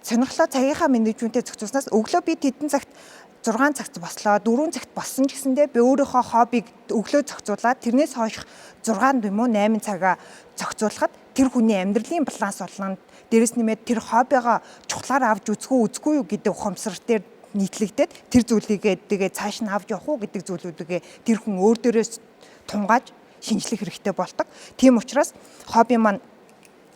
[SPEAKER 4] сонирхлоо цагийнхаа менежментээ зохицуулснаас өглөө би тэдэн цагт 6 цагт бослоо 4 цагт болсон ч гэсэндээ би өөрийнхөө хоббиг өглөө зохицуулаад тэрнээс хойш 6 юм уу 8 цагаа зохицуулахад тэр хүний амьдралын баланс болгоно. Дээрэс нэмээд тэр хоббигоо чухлаар авч үзгүй юу гэдэг ухамсар дээр нийтлэгдээд тэр зүйлийгээ тэгээ цааш нь авч явах уу гэдэг зүйлүүдээ тэр хүн өөр дээрээс тунгааж шинжлэх хэрэгтэй болдог. Тийм учраас хобби маань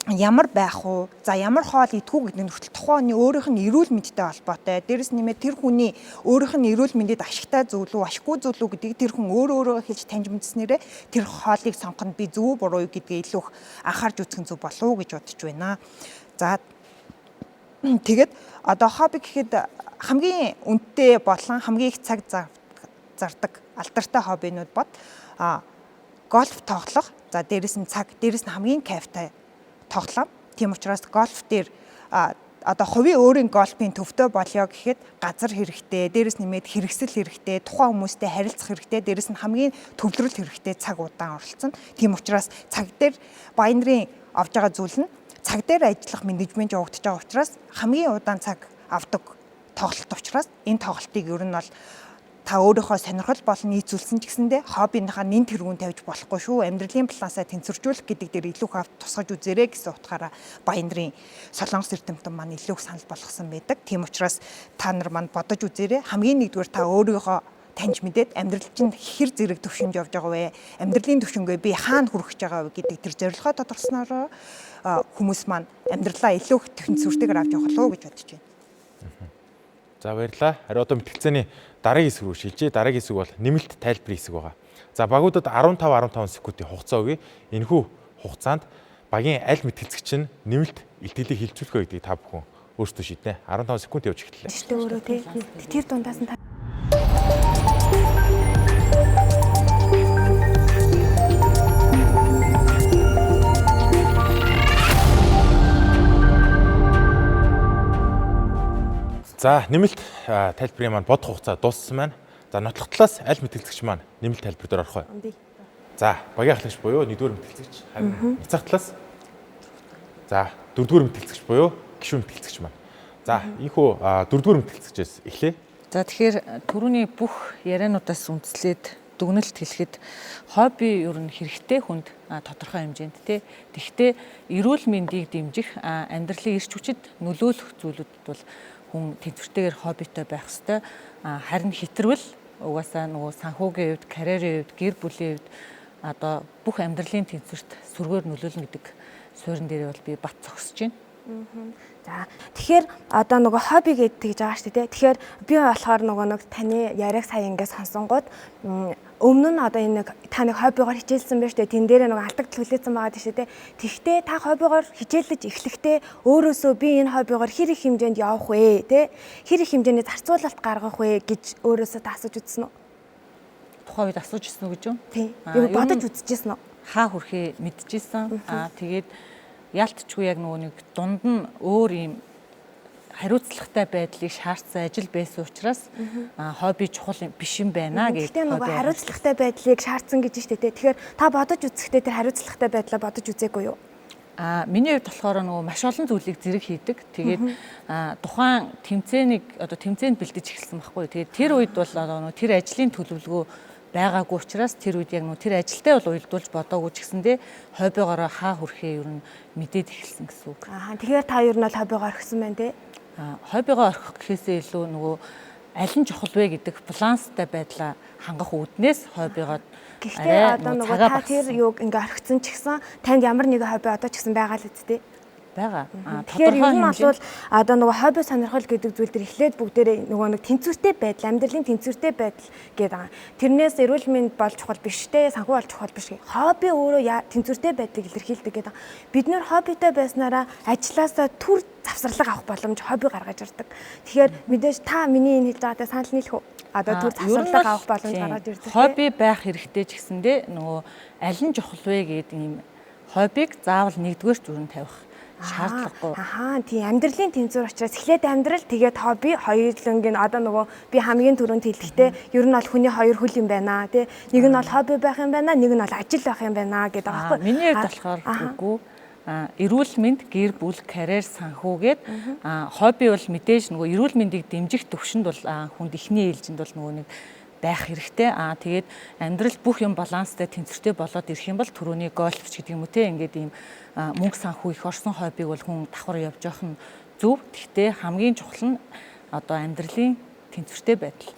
[SPEAKER 4] ямар байх уу, за ямар хоол идэх үү гэдэг нь хүртэл тухайн хүний өөрийнх нь эрүүл мэндтэй холбоотой. Дээрэс нэмээд тэр хүний өөрийнх нь эрүүл мэндэд ашигтай зүйл үү, ашиггүй зүйл үү гэдгийг тэр хүн өөрөө хэлж таньж мэдснээрээ тэр хоолыг сонгоход би зөв буруу юу гэдгээ илүү их анхаарч үзэх нь зөв болов уу гэж бодож байна. За тэгээд одоо хобби гэхэд хамгийн үнэтэй болон хамгийн их цаг зардаг алдартай хоббинууд бод гольф тоглох, за дээрэс нь хамгийн кайфтай тоглоом. Тийм учраас гольф дээр одоо хувийн өөрийн гольфын төвтэй болёо гэхэд газар хэрэгтэй, дээрэс нэмээд хэрэгсэл хэрэгтэй, тухайн хүмүүстэй харилцах хэрэгтэй, дээрэс нь хамгийн төвлөрөл хэрэгтэй цаг удаан оролцсон. Тийм учраас цаг дээр баян нарын авж байгаа зүйл нь цаг дээр ажиллах менежмент явагдаж байгаа учраас хамгийн удаан цаг авдаг тоглолт учраас энэ тоглолтыг ер нь бол та өөрийнхөө сонирхол болон нийцүүлсэн ч гэсэндээ хоббинийхаа нэн тэргүүн тавьж болохгүй шүү. Амьдралын балансаа тэнцвэржүүлэх гэдэг дээр илүү их тусгаж үзээрэй гэсэн утгаараа баян нарын Солонгос эрдэмтэн маань илүү их санал болгосон байдаг. Тийм учраас та нар маань бодож үзээрэй. Хамгийн нэгдүгээр та өөрийнхөө таньж мэдээд амьдрал чинь хэр зэрэг төвшөнд явж байгаа вэ? Амьдралын төвшөнгөө би хаана хүрэх гэж байгаа вэ гэдэг тэр зорилгоо тодорхойлсноор хүмүүс маань амьдралаа илүү их тэнцвэртэйгээр авч явах болов уу гэж бодож байна.
[SPEAKER 1] За баярлалаа. Харин одоо мэтгэлцээний дараагийн хэсэг рүү шилжээ. Дараагийн хэсэг бол нэмэлт тайлбарын хэсэг байгаа. За багуудад 15 секундын хугацаа өгье. Энэхүү хугацаанд багийн аль мэтгэлцэгч нь нэмэлт илтгэлийг хилжүүлэх вэ гэдгийг та бүхэн өөрсдөө шийднэ. 15 секунд явж эхэллээ.
[SPEAKER 3] Тэштэй өөрөө тэр дундаас нь
[SPEAKER 1] За нэмэлт тайлбарын маань бодох хугацаа дууссан байна. За нотлох талаас аль мэтгэлцэгч маань нэмэлт тайлбар дээр орох вэ? За багийн ахлагч буюу 1-р мэтгэлцэгч, харин эцэг талаас за 4-р мэтгэлцэгч буюу гишүүн мэтгэлцэгч маань. За ийхүү 4-р мэтгэлцэгчээс эхлэе.
[SPEAKER 6] За тэгэхээр түрүүний бүх яриануудаас үндэслээд дүгнэлт хэлэхэд хобби ер нь хэрэгтэй хүнд тодорхой хэмжээнд тий. Тэгвэл эрүүл мэндийг дэмжих амьдралын эрч хүчит нөлөөлөх зүйлүүдэд бол хүн тэнцвэртэйгээр хоббитой байх ёстой. Харин хитрвэл угаасаа нөгөө санхүүгийн хувьд, карьерийн хувьд, гэр бүлийн хувьд одоо бүх амьдралын тэнцвэрт сүргээр нөлөөлнө гэдэг суурин дээр бол би бат зогсож байна.
[SPEAKER 3] За тэгэхээр одоо нөгөө хобби гэдэг байгаа шүү дээ. Тэгэхээр би болохоор нөгөө таны яриаг сая ингээд сонсонгууд өмнө нь одоо энэ та нэг хоббигоор хичээлсэн байж тээ. Тэн дээр нөгөө алдагдал хүлээсэн байгаа шүү дээ. Тэгвэл та хоббигоор хичээлж эхлэхдээ өөрөөсөө би энэ хоббигоор хэр их хэмжээнд явах вэ те? Хэр их хэмжээний зарцуулалт гаргах вэ гэж өөрөөсөө асууж үзсэн үү?
[SPEAKER 6] Тухайн үед асууж ирсэн үү гэж юу?
[SPEAKER 3] Тийм. Юу бодож үзчихсэн үү?
[SPEAKER 6] Хаа хүрэхээ мэдчихсэн. Тэгээд яалтчгүй яг нөгөө нэг дунд нь өөр юм хариуцлагатай байдлыг шаардсан ажил байсан учраас хобби чухал биш юм байна гэж.
[SPEAKER 3] Гэхдээ нөгөө хариуцлагатай байдлыг шаардсан гэж штэ тэ. Тэгэхээр та бодож үзэхдээ тэр хариуцлагатай байдлаа бодож үзээгүй юу?
[SPEAKER 6] Миний хувьд болохоор нөгөө маш олон зүйлийг зэрэг хийдэг. Тэгээд тухайн тэмцээнд бэлдэж эхэлсэн байхгүй. Тэгээд тэр үед бол нөгөө тэр ажлын төлөвлөгөө байгаагүй учраас тэр үед яг нөө тэр ажилтай бол уялдуулж бодоогүй ч гэсэндээ хоббигоороо хаа хүрэхээ ер нь мэдээд эхэлсэн гэсэн үг.
[SPEAKER 3] Тэгэхээр та ер нь бол хоббигоо орхисон байна те?
[SPEAKER 6] Хоббигоо орхих гэхээсээ илүү нөгөө аль нь чухал вэ гэдэг баланстай байдлаа хангах үүднээс хоббигоо.
[SPEAKER 3] Гэхдээ одоо нөгөө та тэр юуг ингээ орхисон ч гэсэн танд ямар нэгэн хобби одоо ч гэсэн байгаа л үсттэй.
[SPEAKER 6] Байгаа.
[SPEAKER 3] Тэгэхээр ер нь бол одоо нөгөө хобби сонирхол гэдэг зүйл төр эхлээд бүгдээрээ нөгөө нэг тэнцвэртэй байдал, амьдралын тэнцвэртэй байдал гэдэг байгаа. Тэрнээс эрүүл мэнд болж чухал биш те, санхүү болж чухал биш. Хобби өөрөө тэнцвэртэй байдлыг илэрхийлдэг гэдэг. Бид нэр хоббитой байснараа ажилласаа түр завсарлага авах боломж хобби гаргаж ирдэг. Тэгэхээр мэдээж та миний энэ хэлж байгаатай санал нийлэх үү? Одоо түр завсарлага авах боломж гаргаж ирдэг.
[SPEAKER 6] Хобби байх хэрэгтэй ч гэсэндээ нөгөө аль нь чухал вэ гэдэг ийм хоббиг заавал нэгдүгээр зүрхэнд тавих шаардлагагүй.
[SPEAKER 3] Тийм амьдралын тэнцвэр учраас эхлээд амьдрал тэгээд хобби хоёулангийн одоо нөгөө би хамгийн түрүүнд хэлэхдээ ер нь бол хүний хоёр хөл юм байна тий. Нэг нь бол хобби байх юм байна, нэг нь бол ажил байх юм байна гэдэг байгаа байхгүй.
[SPEAKER 6] Миний хувьд болохоор үгүй. эрүүл мэнд, гэр бүл, карьер, санхүүгээд хобби бол мэдээж нөгөө эрүүл мэндийг дэмжих төвшөнд бол хүнд ихний ээлжинд бол нөгөө нэг байх хэрэгтэй. Тэгээд амьдрал бүх юм баланстай, тэнцвэртэй болоод ирэх юм бол түрүүний гольф ч гэдэг юм уу те ингээд ийм мөнгө санхүү их орсон хоббиг бол хүн давхар явж явах нь зөв. Гэхдээ хамгийн чухал нь одоо амьдралын тэнцвэртэй байдал.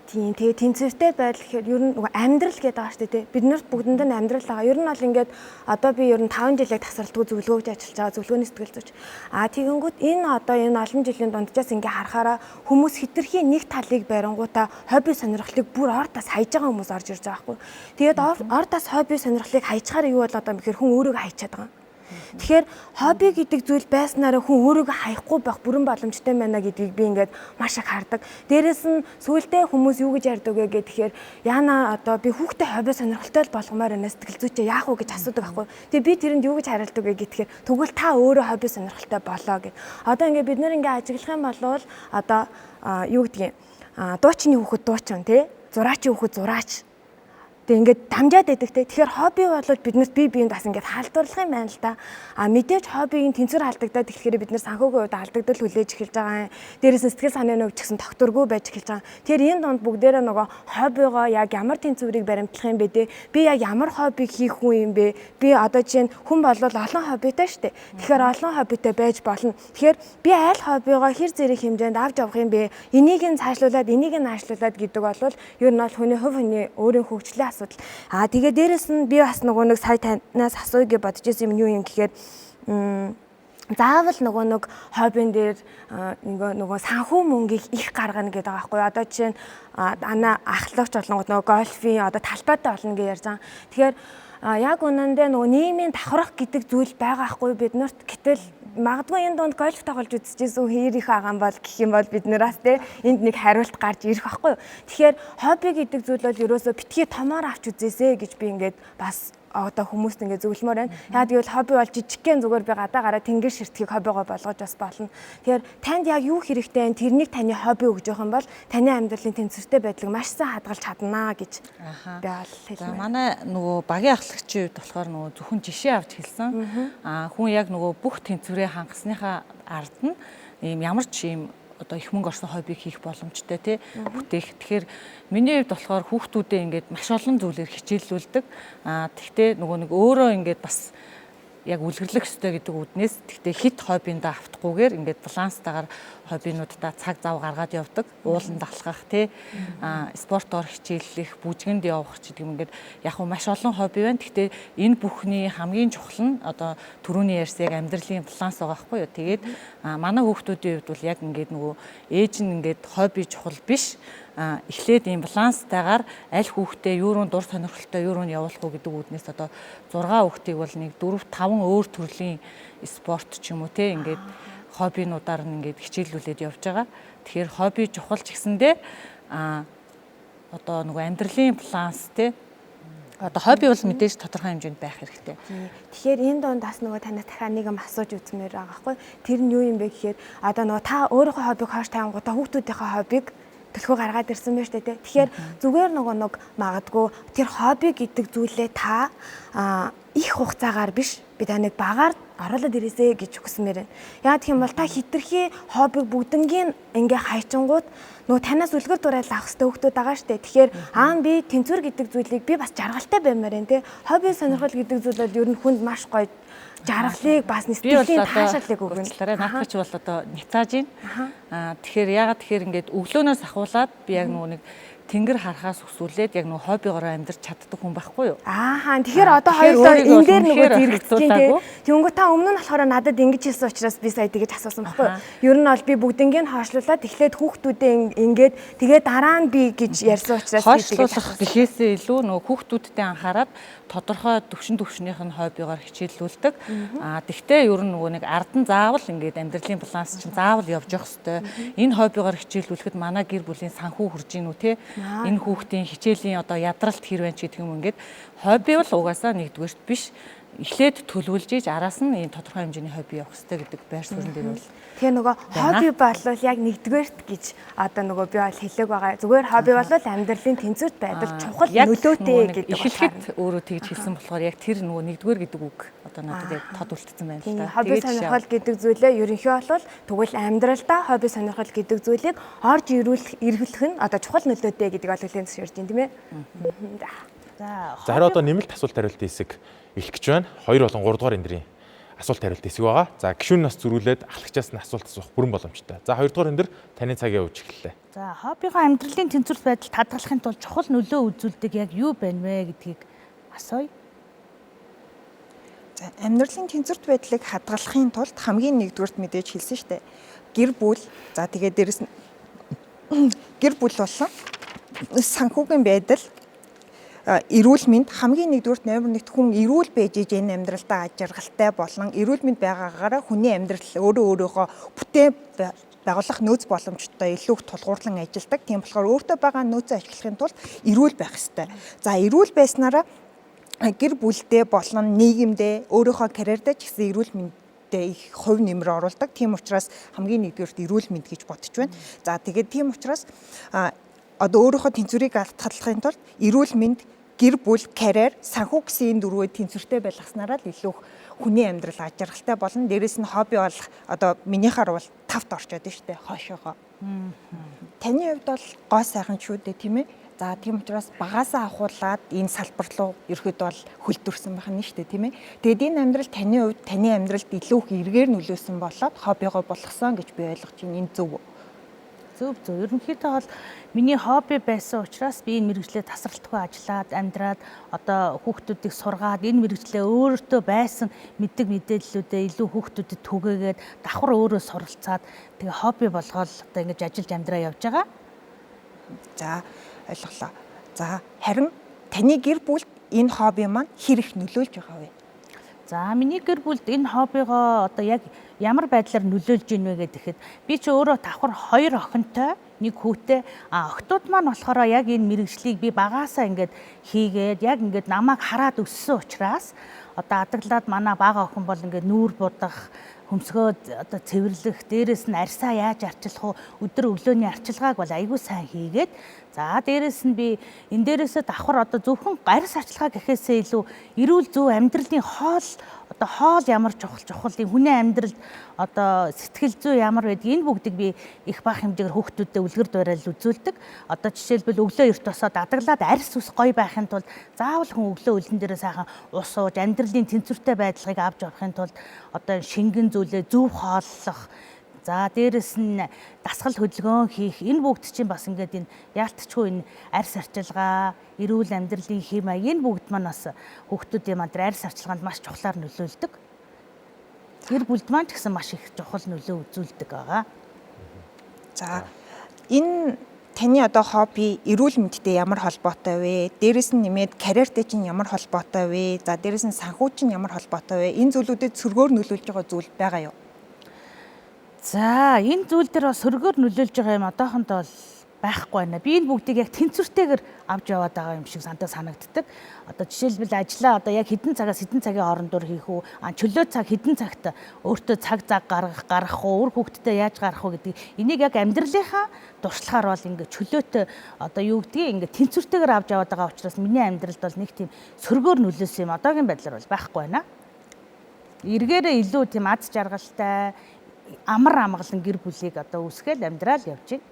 [SPEAKER 3] Тийм. Тэгээ тэнцвэртэй байдал гэхээр ер нь амьдрал гэдэг байгаа шүү дээ. Бид нарт бүгдэнд нь амьдрал байгаа. Ер нь бол ингээд одоо би ер нь 5 жилийг тасралтгүй зөвлөгөөж ажиллаж байгаа. Зөвлөгөөний сэтгэл зүйч. Тэгэнгүүт энэ одоо энэ олон жилийн дунджаас ингээ харахаараа хүмүүс хитрхийн нэг талыг барингуудаа хобби сонирхлыг бүр ортоос хайж байгаа хүмүүс орж ирж байгаа байхгүй. Тэгээд ортоос хобби сонирхлыг хайчаар юу бол одоо гэхээр хүн өөрийгөө хайчаад байгаа. Тэгэхээр хобби гэдэг зүйл байснараа хүн өөрийгөө хаяхгүй байх бүрэн боломжтой байна гэдгийг би ингээд маш их хардаг. Дээрээс нь сүүлдээ хүмүүс юу гэж ярьдаг вэ гэхээр яана одоо би хүүхдээ хобби сонирхолтой болгомоор байна сэтгэл зүйчээ яах вэ гэж асуудаг байхгүй. Тэгээ би тэрэнд юу гэж хариулдаг вэ гэхээр тэгвэл та өөрөө хобби сонирхолтой болоо гэв. Одоо ингээд бид нэр ингээд ажиглах юм бол одоо юу гэдгийг дуучны хүүхэд дуучин тий зураачийн хүүхэд зураач ингээд дамжаад байдаг те. Тэгэхээр хобби бол биднэрт биенд бас ингээд халдварлах юм байна л да. Мэдээж хоббигийн тэнцвэр алдагдаад тэгэхээр бид нэр санхүүгийн хувьд алдагдал хүлээж эхэлж байгаа. Дээрээс нь сэтгэл санааны хувьд ч гэсэн тогтворгүй байж эхэлж байгаа. Тэгэхээр энэ донд бүгдээрээ нөгөө хоббигоо яг ямар тэнцвэрийг баримтлах юм бэ те. Би яг ямар хоббиг хийх хүн юм бэ? Би одоо жишээ нь хүн бол олон хоббитай шүү дээ. Тэгэхээр олон хоббитай байж болно. Тэгэхээр би аль хоббигоо хэр зэрэг хэмжээнд авч явах юм бэ? Энийг нь цаашлуулад, энийг нь аашлуулад гэдэг бол ер нь бол хүний хувь хүний өөрийн хөгжлийн тэгээ дээрэс нь би бас нөгөө нэг сая танаас асууя гэж бодож ирсэн юм юу юм гэхээр заавал нөгөө нэг хоббин дээр нөгөө санхүү мөнгийг их гаргана гэдэг байгаа байхгүй. Одоо жишээ нь ахлагч болонгод нөгөө гольфийн одоо талбайтай болно гэж ярьж байгаа. Тэгэхээр яг үнэндээ нөгөө нийгмийн давхрах гэдэг зүйл байгаа байхгүй бид нарт. Гэтэл магадгүй энэ донд гольф тоглож үзчихсэн хэр их агаан бол гэх юм бол бид нараас те энд нэг хариулт гарч ирэх байхгүй. Тэгэхээр хобби гэдэг зүйл бол ерөөсөө битгий томоор авч үзээсэй гэж би ингээд бас одоо хүмүүст ингээд зөвлөмөр байна. Яа гэвэл хобби бол жижигхэн зүгээр би гадаа гараа тэнгэр ширтгийг хоббигоо болгож бас болно. Тэгэхээр танд яг юу хэрэгтэй вэ? Тэрнийг таны хобби өгж явах юм бол таны амьдралын тэнцвэртэй байдлыг маш сайн хадгалж чаднаа гэж би бол хэлмээр.
[SPEAKER 6] За манай нөгөө багийн ахлагчийн үед болохоор нөгөө зөвхөн жишээ авч хэлсэн. Хүн яг нөгөө бүх тэнцвэрээ хангасныхаа ард нь ийм ямар ч ийм одоо их мөнгө орсон хоббиг хийх боломжтой тий бүтээх. Тэгэхээр миний хувьд болохоор хүүхдүүдээ ингээд маш олон зүйлээр хичээллүүлдэг. Тэгтээ нөгөө нэг өөрөө ингээд бас яг үлгэрлэх ёстой гэдэг үднээс тэгтээ хит хоббиндаа автахгүйгээр ингээд баланстайгаар хоббинуудаа цаг зав гаргаад явдаг. Уулан далхах тий спортоор хичээллэх, бүжгэнд явах ч гэдэг юм ингээд яг маш олон хобби байна. Тэгтээ энэ бүхний хамгийн чухал нь одоо түрүүний ярьсан яг амьдралын баланс байгаа байхгүй юу. Тэгээд манай хүүхдүүдийн хувьд бол яг ингээд нөгөө ээж нь ингээд хобби чухал биш. Эхлээд ийм баланстайгаар аль хүүхдээ юу руу дур сонирхолтой юу руу явуулах уу гэдэг үүднээс одоо 6 хүүхдийг бол нэг 4-5 өөр төрлийн спорт ч юм уу те ингээд хоббинуудаар нь ингээд хичээллүүлээд явж байгаа. Тэгэхээр хобби чухал ч гэсэндээ одоо нөгөө амьдралын баланс те одоо хобби бол мэдээж тодорхой хэмжээнд байх хэрэгтэй.
[SPEAKER 3] Тэгэхээр энэ донд бас нөгөө танаас дахиад нэг юм асууж үзмээр байгаа байхгүй. Тэр нь юу юм бэ гэхээр одоо нөгөө та өөрийнхөө хоббиг хойш тавингуудаа хүүхдүүдийнхээ хоббиг төлхөө гаргаад ирсэн байж тээ. Тэгэхээр зүгээр нөгөө нэг магадгүй тэр хобби гэдэг зүйлээ та их хугацаагаар биш би таныг багаар оруулаад ирээсэй гэж хүсмээр байна. Яг гэх юм бол та хитрхи хоббиг бүгднгийн ингээ хайчингууд нөгөө танаас үлгэр дуурайл авах хэрэгтэй хүүхдүүд байгаа штэ. Тэгэхээр би тэнцвэр гэдэг зүйлийг би бас жаргалтай баймаар байна те. Хобби сонирхол гэдэг зүйл бол ер нь хүнд маш гоё жаргалыг бас сэтгэлийн таашаалыг өгнө.
[SPEAKER 6] Наадах бол одоо няцааж байна. Тэгэхээр ягаад тэгэхээр ингээд өглөөнөөс ахуулаад би яг нөгөө нэг тэнгэр харахаас өсвүүлээд яг нөгөө хоббигоор амьдарч чаддаг хүн байхгүй юу?
[SPEAKER 3] Тэгэхээр одоо хоёулаа энэ дээр нөгөө зэрэгцээ. Тэнгүү та өмнө нь болохоор надад ингэж хэлсэн учраас би сая тэгэж асуусан байхгүй юу? Ер нь бол би бүгднийг хойшлуулад эхлээд хүүхдүүдээ ингээд тэгээ дараа нь би гэж ярьсан учраас би тэгэж
[SPEAKER 6] хойшлуулах гэхээсээ илүү нөгөө хүүхдүүдтэй анхаарад тодорхой төвшнийх нь хоббигоор хичээллүүлдэг. Тэгтээ ер нь нөгөө нэг ард нь заавал ингээд амьдралын баланс чинь заавал явж явах хэрэгтэй. Энэ хоббигоор хичээллүүлэхэд манай гэр бүлийн санхүү хурж ийн үү те? Энэ хүүхдийн хичээлийн одоо ядралт хэр байна ч гэдэг юм ингээд хобби бол угаасаа нэгдүгээрт биш. эхлээд төлөвлөж иж араас нь энэ тодорхой хэмжээний хобби явах хэрэгтэй гэдэг байр суурин дээр бол
[SPEAKER 3] Тэгээ нөгөө хобби болвол яг нэгдүгээрт гэж одоо нөгөө би бол хэлэг байгаа. Зүгээр хобби болвол амьдралын тэнцвэрт байдал чухал нөлөөтэй гэдэг
[SPEAKER 6] эхлэхэд өөрөө тэгж хэлсэн болохоор яг тэр нөгөө нэгдүгээр гэдэг үг одоо надад яг тод үлдсэн байна л да.
[SPEAKER 3] Хобби сонирхол гэдэг зүйлээ ерөнхий бол тэгвэл амьдралдаа хобби сонирхол гэдэг зүйлийг орж ирүүлэх нь одоо чухал нөлөөтэй гэдэг бол хүлээн зөвшөөрж байна тийм ээ.
[SPEAKER 1] За хариу одоо нэмэлт асуулт хариултын хэсэг эхлэх гэж байна. 2 болон 3 дугаар эндрийн асуулт хариулт хэсэг байгаа. За гишүүн нас зөрүүлээд ахлагчаас нь асуулт асуух бүрэн боломжтой. За 2 дугаар эндэр таны цагийн явж эхэллээ.
[SPEAKER 5] За хоббигоо амьдралын тэнцвэрт байдалд хадгалахын тулд чухал нөлөө үзүүлдэг яг юу байна вэ гэдгийг асууя.
[SPEAKER 4] За амьдралын тэнцвэрт байдлыг хадгалахын тулд хамгийн нэгдүгürt мэдээж хэлсэн шүү дээ. Гэр бүл, за тэгээд дээрэс нь гэр бүл болон санхүүгийн байдал, эрүүл мэнд хамгийн нэгдүгürt номер 1 хүн эрүүл байж иж энэ амьдралдаа аж аргалтай болон эрүүл мэнд байгаагаараа хүний амьдрал өөрийнхөө бүтээн байгуулах нөөц боломжтой илүү их тулгуурлан ажилладаг. Тийм болохоор өөртөө байгаа нөөцөө ашиглахын тулд эрүүл байх ёстой. За эрүүл байснараа гэр бүлдээ болон нийгэмдээ өөрийнхөө карьердээ ч гэсэн эрүүл мэндтэй их хувь нэмэр оруулдаг. Тийм учраас хамгийн нэгдүгürt эрүүл мэнд гэж бодож байна. За тэгээд тийм учраас одоо өөрийнхөө тэнцвэрийг хадгалахын тулд эрүүл мэнд, гэр бүл, карьер, санхүү гэсэн энэ дөрвөө тэнцвэртэй байлгаснараа л илүү хүний амьдрал аж аргалтай болно. Дээрээс нь хобби бол одоо минийхаар бол тавт орчод байна шүү дээ хойшоогоо. Таны хувьд бол гоо сайхан шүү дээ тийм ээ. За тийм учраас багаасаа ахуулаад энэ салбар руу ерөөд бол хөлдөрсөн байх нь шүү дээ тийм ээ. Тэгэд энэ амьдрал таны хувьд таны амьдралд илүү их эргээр нөлөөсөн болоод хоббигоо болгосон гэж би ойлгож байна. Энэ зөв үү?
[SPEAKER 5] Зөв. Ерөнхийдөө бол миний хобби байсан учраас би энэ мэргэжлээ тасралтгүй ажиллаад амьдраад одоо хүүхдүүдийг сургаад энэ мэргэжлээ өөртөө байсан мэддэг мэдээллүүдээ илүү хүүхдүүдэд түгээгээд давхар өөрөө суралцаад тэгээ хобби болгоод одоо ингэж ажиллаж амьдраа явж байгаа.
[SPEAKER 4] За ойлголоо. За харин таны гэр бүлд энэ хобби маань хэр их нөлөөлж байгаа вэ?
[SPEAKER 5] За миний гэр бүлд энэ хоббигоо одоо яг ямар байдлаар нөлөөлж ийн вэ гэхэд би ч өөрөө давхар 2 охинтой, 1 хүүтэй. Охтууд маань болохоор яг энэ мэрэгжлийг би багаасаа ингээд хийгээд яг ингээд намайг хараад өссөн учраас одоо адаглаад манай бага охин бол ингээд нүүр будах, хөмсгөө одоо цэвэрлэх, дээрэс нь арьсаа яаж арчилах вэ? Өдөр өглөөний арчилгааг бол айгүй сайн хийгээд за дээрэс нь би энэ дээрээсээ давхар одоо зөвхөн арьс арчилгаа гэхээсээ илүү эрүүл зөв амьдралын хоол ямар чухал хүний амьдралд одоо сэтгэл зүй ямар байдаг энэ бүгдийг би их бага хэмжээгээр хүүхдүүдэд үлгэр дуурайл үзүүлдэг. Одоо жишээлбэл өглөө эрт босоод адаглаад арьс ус гоё байхын тулд заавал хүн өглөө үлдэн дээрээ сайхан ус ууж амьдралын тэнцвэртэй байдлыг авч явахын тулд одоо шингэн зүйлээ зөв хооллох, за дээрэс нь дасгал хөдөлгөөн хийх энэ бүгд чинь бас ингээд энэ яалтчгүй энэ арьс арчилгаа, эрүүл амьдралын хэм маяг энэ бүгд маань бас хүүхдүүдийн манд арьс арчилгаанд маш чухлаар нөлөөлдөг. Гэр бүлд маань ч гэсэн маш их чухал нөлөө үзүүлдэг байгаа.
[SPEAKER 4] За энэ таны одоо хобби эрүүл мэндтэй ямар холбоотой вэ? Дээрээс нь нэмээд карьертэй чинь ямар холбоотой вэ? За дээрээс нь санхүү чинь ямар холбоотой вэ? Энэ зүйлүүдэд сөргөөр нөлөөлж байгаа зүйл байгаа юу?
[SPEAKER 5] За энэ зүйл дээр бас сөргөөр нөлөөлж байгаа юм одоохондоо бол байхгүй байна. Би энэ бүгдийг яг тэнцвэртэйгээр авч яваад байгаа юм шиг санагддаг. Одоо жишээлбэл ажлаа одоо яг хэдэн цагаас хэдэн цагийн хоорондоор хийх үү? Чөлөө цаг хэдэн цагт өөртөө цаг заг гаргах уу? Өөр хүүхдтэй яаж гарах уу гэдэг. Энийг яг амьдралынхаа туршлагаар бол ингээд чөлөөтэй одоо юу гэдгийг ингээд тэнцвэртэйгээр авч яваад байгаа учраас миний амьдралд бол нэг тийм сөргөөр нөлөөсөн юм одоогийн байдлаар бол байхгүй байна. Эргээрээ илүү тийм аз жаргалтай амар амгалан гэр бүлийг одоо үүсгээл амьдрал явж байна.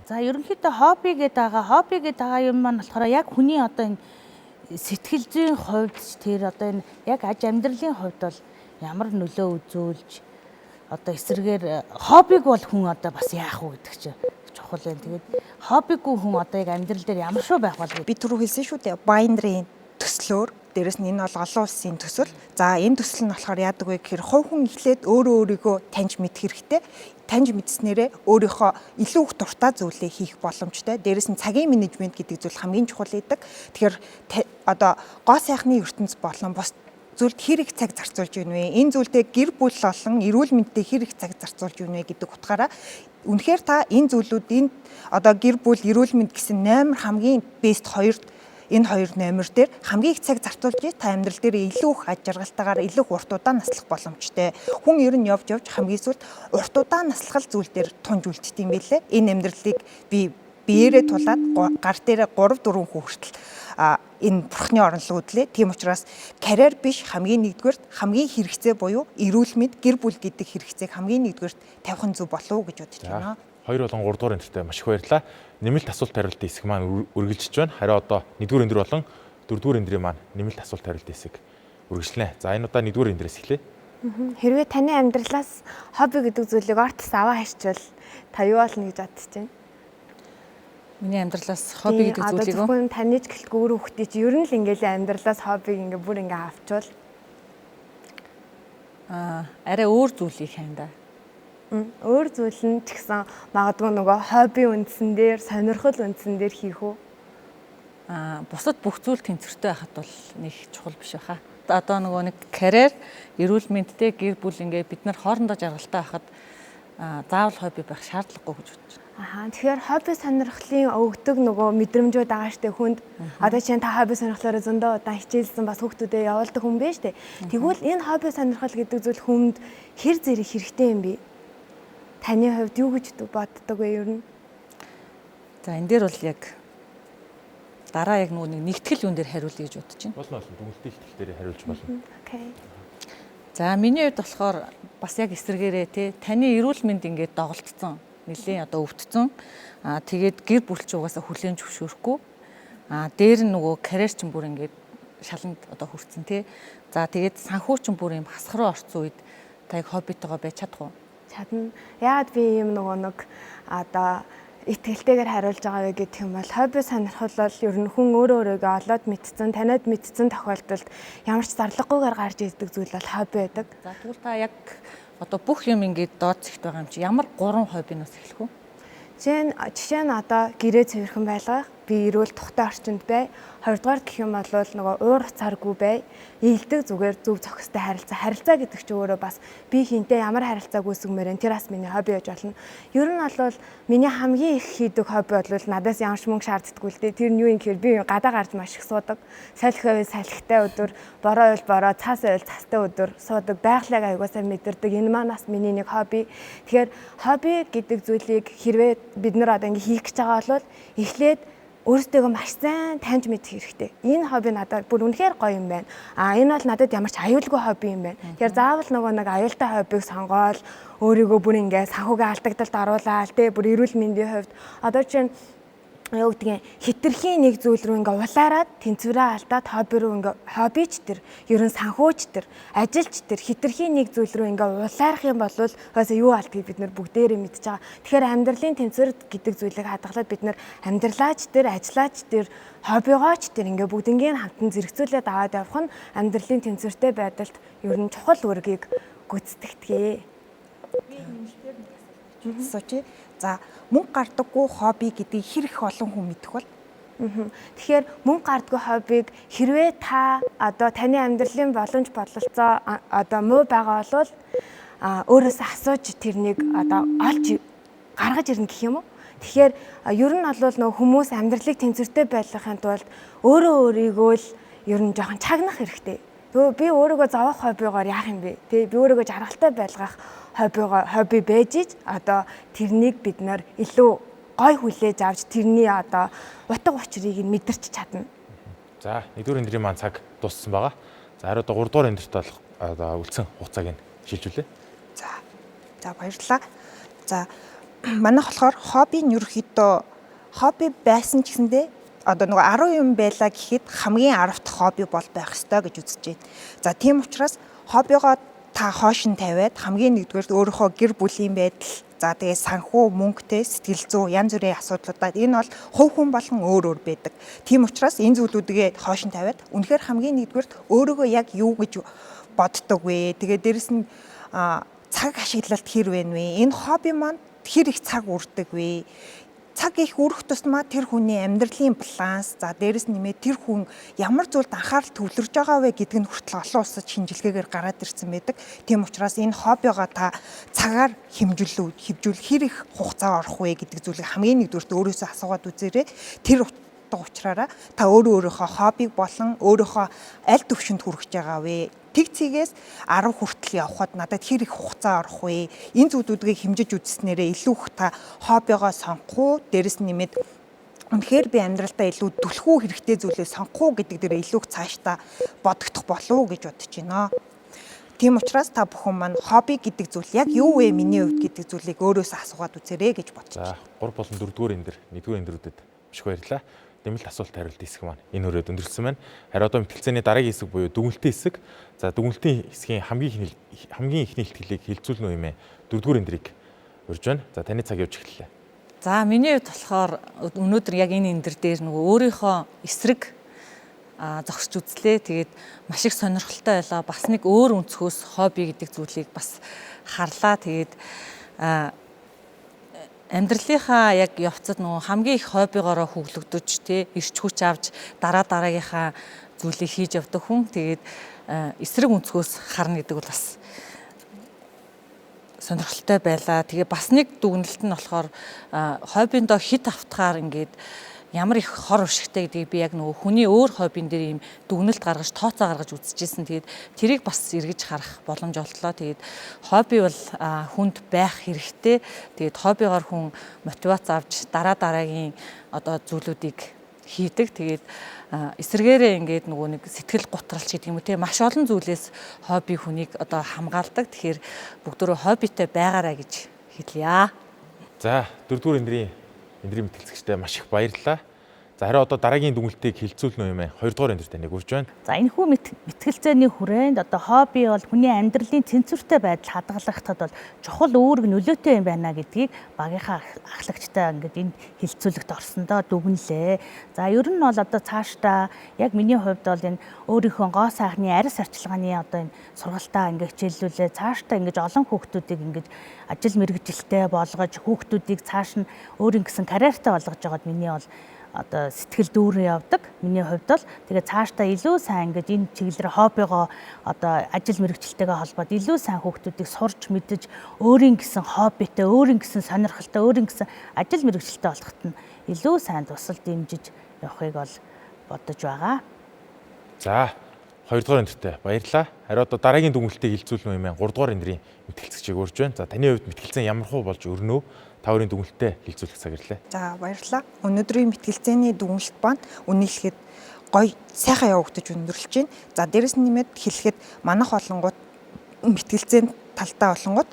[SPEAKER 5] За ерөнхийдөө хобби гэдэг юм маань болохоор яг хүний одоо энэ сэтгэл зүйн хувьд тэр одоо энэ яг аж амьдралын хувьд бол ямар нөлөө үзүүлж одоо эсрэгээр хоббиг бол хүн одоо бас яах вэ гэдэг чинь чухал байна. Тэгээд хоббигүй хүн одоо яг амьдрал дээр ямар шүү байх бол
[SPEAKER 4] би түрүү хэлсэн шүү дээ. Байндрын төслөөр дээрэс нь энэ бол олон улсын төсөл. За энэ төсөл нь болохоор яадаг вэ гэхээр хувь хүн эхлээд өөрийгөө таньж мэдэх хэрэгтэй. Таньж мэдснээрээ өөрийнхөө илүү их дуртай зүйлээ хийх боломжтой. Дээрээс нь цагийн менежмент гэдэг зүйл хамгийн чухал байдаг. Тэгэхээр одоо гоо сайхны ертөнц болон бос зүйлд хэрэг цаг зарцуулж байна вэ? Энэ зүйлдээ гэр бүл болон эрүүл мэндтэй хэрэг цаг зарцуулж байна вэ гэдэг утгаараа үнэхээр та энэ зүйлүүд энэ одоо гэр бүл эрүүл мэнд гэсэн номер хамгийн бест 2 энэ хоёр номер дээр хамгийн их цаг зарцуулж та амьдрал дээр илүү их аж аргалтайгаар илүү их урт удаан наслах боломжтой. Хүн ер нь явж хамгийн сүүлд урт удаан наслах зүйл дээр тунж үлддэг юм билээ. Энэ амьдралыг би биеэрээ тулаад гар дээрээ 3 4 хүү хүртэл энэ бурхны оронлог үдлээ. Тийм учраас карьер биш хамгийн нэгдүгээр хамгийн хэрэгцээ буюу эрүүл мэнд гэр бүл гэдэг хэрэгцээг хамгийн нэгдүгээр тавих нь зөв болов уу гэж бодож байна.
[SPEAKER 1] 2 болон 3 дугаар энтертэй маш их баярлалаа. Нэмэлт асуулт хариулт хэсэг маань үргэлжилж байна. Харин одоо 1-р эндэр болон 4-р эндрийн маань нэмэлт асуулт хариулт хэсэг үргэлжлэнэ. За энэ удаа 1-р эндрэс эхлэе.
[SPEAKER 3] Хэрвээ таны амьдралаас хобби гэдэг зүйлийг ортос аваа хайчвал та юу болно гэж бодож байна?
[SPEAKER 6] Миний амьдралаас хобби гэдэг зүйлийг
[SPEAKER 3] зөвхөн таны ч гэлтгүй өөр хүүхдийн чи ер нь л ингээл амьдралаас хоббиг ингээ бүр ингээ авчвал
[SPEAKER 6] арай өөр зүйлийг хайнда.
[SPEAKER 3] Өөр зүйл нь ч гэсэн магадгүй нөгөө хобби үндсэн дээр, сонирхол үндсэн дээр хийх үү?
[SPEAKER 6] Бусад бүх зүйл тэнцвэртэй байхад бол нэг чухал биш байхаа. Одоо нөгөө нэг карьер, эрүүл мэндтэй гэр бүл ингээ бид нар хоорондоо жаргалтай байхад заавал хобби байх шаардлагагүй гэж бодож байна.
[SPEAKER 3] Тэгэхээр хобби сонирхлын өгдөг нөгөө мэдрэмжүүд байгаа штэ хүнд. Одоо чинь та хобби сонирхлоороо зөндөө удаан хичээлсэн бас хүүхдүүдэд явуулдаг хүн бэ штэ. Тэгвэл энэ хобби сонирхол гэдэг зүйл хүнд хэр зэрэг хэрэгтэй юм бэ? Таны хувьд юу гэж боддог вэ ер нь?
[SPEAKER 6] За энэ дээр бол яг дараа яг нэг нэгтгэл юун дээр хариулъя гэж бодож байна.
[SPEAKER 1] Болно дүнэлтийн ихтгэл дээр хариулж болно.
[SPEAKER 3] Окей.
[SPEAKER 6] За миний хувьд болохоор бас яг эсрэгээрээ тий таны эрүүл мэнд ингээд доголдсон, нэлийн одоо өвдсөн. Тэгээд гэр бүл ч угаасаа хүлээн зөвшөөрөхгүй. Дээр нь нөгөө карьер чинь бүр ингээд шаланд одоо хүрсэн тий. За тэгээд санхүү чинь бүр юм хасах руу орсон үед та яг хоббитойгоо байж чадах уу?
[SPEAKER 3] Чадна. Яагаад би ийм нөгөө нэг одоо итгэлтэйгээр хариулж байгаа вэ гэх юм бол хобби сонирхол бол ер нь хүн өөрөө өөрийгөө олоод мэдсэн, таниад мэдсэн тохиолдолд ямар ч зарлахгүйгээр гарч ирдэг зүйл бол хобби байдаг.
[SPEAKER 6] За тэгвэл та яг одоо бүх юм ингээд дооцсогт байгаа юм чи ямар 3 хоббинаас эхлэх вэ?
[SPEAKER 3] Жишээ нь одоо гэрээ цэвэрхэн байлгах, би эрүүл тухтай орчинд бай. Хоёрдугаар гэх юм бол нөгөө уур уцааргүй бай. Ийдэг зүгээр зөв зохистой харилцаа. Харилцаа гэдэг чинь өөрөө бас би хинтээ ямар харилцааг үүсгэмээр энэ тэр бас миний хобби гэж болно. Ер нь бол миний хамгийн их хийдэг хобби бол надаас ямар ч мөнгө шаарддаггүй л дээ. Тэр нь юу юм гэхээр би гадаа гарч маш их суудаг. Салхи байвал салхитай өдөр, бороо байвал бороо, цаас байвал цастай өдөр суудаг. Байгалыг аягуулсаа мэдэрдэг. Энэ маань бас миний нэг хобби. Тэгэхээр хобби гэдэг зүйлийг хэрвээ бид нар одоо ингэ хийх гэж байгаа бол эхлээд өөрсдөө маш сайн таньж мэдэх хэрэгтэй. Энэ хобби надад бүр үнэхээр гоё юм байна. Энэ бол надад ямар ч аюулгүй хобби юм байна. Тэгэхээр заавал нөгөө нэг аюултай хоббиг сонгоол өөрийгөө бүр ингээ санхүүгийн алдагдалд оруулаад тэ бүр эрүүл мэндийн хувьд одоо чинь юу гэдгийг хитрхийн нэг зүйл рүү ингээ улаарад тэнцвэрээ алдаад хобби руу ингээ хоббич тэр ерөн санхүүч тэр ажилч тэр хитрхийн нэг зүйл рүү ингээ улаарах юм бол угаасаа юу алдгийг бид нар бүгдээрээ мэдж байгаа. Тэгэхээр амьдралын тэнцвэр гэдэг зүйлийг хадгалаад бид нар амьдралаач тэр ажиллаач тэр хоббигооч тэр ингээ бүгднийг хамтан зэрэгцүүлээд аваад явах нь амьдралын тэнцвэртэй байдалд ерөн чухал үүргийг гүйцэтгэдэг.
[SPEAKER 4] За мөнгө гардаггүй хобби гэдгийг хэр их олон хүн мэдэх бол?
[SPEAKER 3] Тэгэхээр мөнгө гардаггүй хоббиг хэрвээ та одоо таны амьдралын боломж бодлолцоо одоо муу байгаа бол өөрөөсөө асууж тэрнийг одоо олж гаргаж ирнэ гэх юм уу? Тэгэхээр ер нь бол нөгөө хүмүүс амьдралыг тэнцвэртэй байлгахын тулд өөрөө өөрийгөө л ер нь жоохон чагнах хэрэгтэй. Тэгвэл би өөрийгөө зовох хоббигоор яах юм бэ? Тэ би өөрийгөө жаргалтай байлгах хобби байж ич одоо тэрнийг бид нар илүү гой хүлээж авч тэрний одоо утга учирыг нь мэдэрч чадна.
[SPEAKER 1] За 1-р эндрийн маань цаг дууссан байгаа. За харин одоо 3-р эндэрт бол одоо үлдсэн хугацааг нь шилжүүлээ.
[SPEAKER 4] За баярлалаа. За манайх болохоор хобби нь ерөөхдөө хобби байсан ч гэсэндээ одоо нөгөө 10 юм байлаа гэхэд хамгийн 10 дахь хобби бол байх ёстой гэж үзэж байна. За тийм учраас хоббигоо та хоош нь тавиад хамгийн нэгдүгээр өөрийнхөө гэр бүлийн байдал, за тэгээ санхүү, мөнгөтэй, сэтгэл зүй янз бүрийн асуудлуудад энэ бол хувь хүн болгон өөр байдаг. Тийм учраас энэ зүйлүүдгээ хоош нь тавиад үнэхээр хамгийн нэгдүгээр өөрийгөө яг юу гэж боддог вэ? Тэгээ дээрэс нь цаг ашиглалт хэр вэ? Энэ хобби маань хэр их цаг үрдэг вэ? Цаг их үрэх тусмаа тэр хүний амьдралын баланс, за дээрэс нэмээд тэр хүн ямар зүйлд анхаарал төвлөрж байгаа вэ гэдг нь хүртэл олон улсад шинжилгээгээр гараад ирсэн байдаг. Тийм учраас энэ хоббигоо та цагаар хэмжүүл хэр их хугацаа орох вэ гэдэг зүйлийг хамгийн нэгдүгээрт өөрөөсөө асуугаад үзээрэй. Тэр яадаг учраас та өөрийнхөө хоббиг болон өөрийнхөө аль төвшөнд хүрэж байгаа вэ? Тэгцгээс 10 хүртэл явхад надад хэр их хугацаа орох вэ? Энэ зүйлүүдийг хэмжиж үзснээрээ илүү их та хоббигоо сонгох уу? Дээрэс нь нэмээд үнэхээр би амьдралдаа илүү түлхүү хэрэгтэй зүйлээ сонгох уу гэдэг дээр илүү их цаашдаа бодогдох болов уу гэж бодож байна. Тийм учраас та бүхэн маань хобби гэдэг зүйл яг юу вэ миний хувьд гэдэг зүйлийг өөрөөсөө асуугаад үзээрэй гэж бодож байна.
[SPEAKER 1] За 3 болон 4 дугаар эндэр 1-р эндэрүүдэд маш их баярлалаа. Дэмэл асуулт хариулт хэсэг маань энэ хүрээд өндөрлсөн байна. Харин одоо мэтгэлцээний дараагийн хэсэг буюу дүгнэлтийн хэсэг. За дүгнэлтийн хэсгийн хамгийн ихний ихтгэлийг хилцүүлнэ үү юм ээ. 4-р эндрийг урьж байна. За таны цаг явж эхэллээ.
[SPEAKER 6] За миний хувьд болохоор өнөөдөр яг энэ эндэр дээр нөгөө өөрийнхөө эсрэг зогсож үзлээ. Тэгээд маш их сонирхолтой байлаа. Бас нэг өөр өнцгөөс хобби гэдэг зүйлийг бас харлаа. Тэгээд амьдралынхаа яг явцад нөгөө хамгийн их хоббигоороо хөглөгдөж ирч хүч авч дараагийнхаа зүйлийг хийж явдаг хүн. Тэгээд эсрэг өнцгөөс харна гэдэг бол бас сонирхолтой байлаа. Тэгээ бас нэг дүгнэлт нь болохоор хоббиндоо хит автахаар ингээд ямар их хор уршигтай гэдгийг би яг нөгөө хүний өөр хоббин дээр ийм дүгнэлт гаргаж тооцоо гаргаж үзчихсэн. Тэгээд тэрийг бас эргэж харах боломж олдлоо. Тэгээд хобби бол хүнд байх хэрэгтэй. Тэгээд хоббигоор хүн мотивац авч дараагийн одоо зүйлүүдийг хийдэг. Тэгээд эсэргээрээ ингээд нөгөө нэг сэтгэл готролч гэдэг юм уу те маш олон зүйлээс хобби хүнийг одоо хамгаалдаг. Тэгэхээр бүгдөө хоббитэй байгаарай гэж хэлье.
[SPEAKER 1] За 4-р эндрийн мэтгэлцэгчтэй маш их баярлалаа. За харин одоо дараагийн дүгнэлтийг хилцүүлнэ юм ээ. 2-р эндэр таныг урьж байна.
[SPEAKER 5] За энэхүү мэтгэлцээний хүрээнд одоо хобби бол хүний амьдралын тэнцвэртэй байдал хадгалахдад бол чухал үүрэг нөлөөтэй юм байна гэдгийг багийнхаа ахлагчтай ингээд энэ хилцүүлэгт орсондоо дүгнэлээ. За ер нь бол одоо цаашдаа яг миний хувьд бол энэ өөрийнхөө гоо сайхны арьс арчилгааны одоо энэ сургалтаа ингээд хичээллүүлээ. Цаашдаа ингээд олон хүүхдүүдийг ингээд ажил мэргэжилтэй болгож хүүхдүүдийг цааш нь өөрийн гэсэн карьертай болгож байгаад миний бол одоо сэтгэл дүүрэн явдаг. Миний хувьд бол тэгээ цаашдаа илүү сайн ингээд энэ чиглэлээр хоббигоо одоо ажил мэргэжилтэйгээ холбоод илүү сайн хүүхдүүдийг сурч мэдж өөрийн гэсэн хоббитэй, өөрийн гэсэн сонирхолтой, өөрийн гэсэн ажил мэргэжилтэй болгоход нь илүү сайн тусал дэмжиж явахыг бол бодож байгаа.
[SPEAKER 1] За 2-р эндэртэй баярлалаа. Харин одоо дараагийн дүгнэлтийг хилцүүлнэ юм ээ. 3-р эндрийн мэтгэлцэгчийг урьж байна. За таны хувьд мэтгэлцэн ямар хуу болж өрнөө? Та өөрийн дүгнэлтээ хилцүүлэх цаг ирлээ.
[SPEAKER 4] За баярлалаа. Өнөөдрийн мэтгэлцээний дүгнэлт маань үнэлэхэд гоё сайхан явагдаж өндөрлж байна. За дээрэс нь нэмээд хэлэхэд манайх олонгууд мэтгэлцээний талдаа олонгууд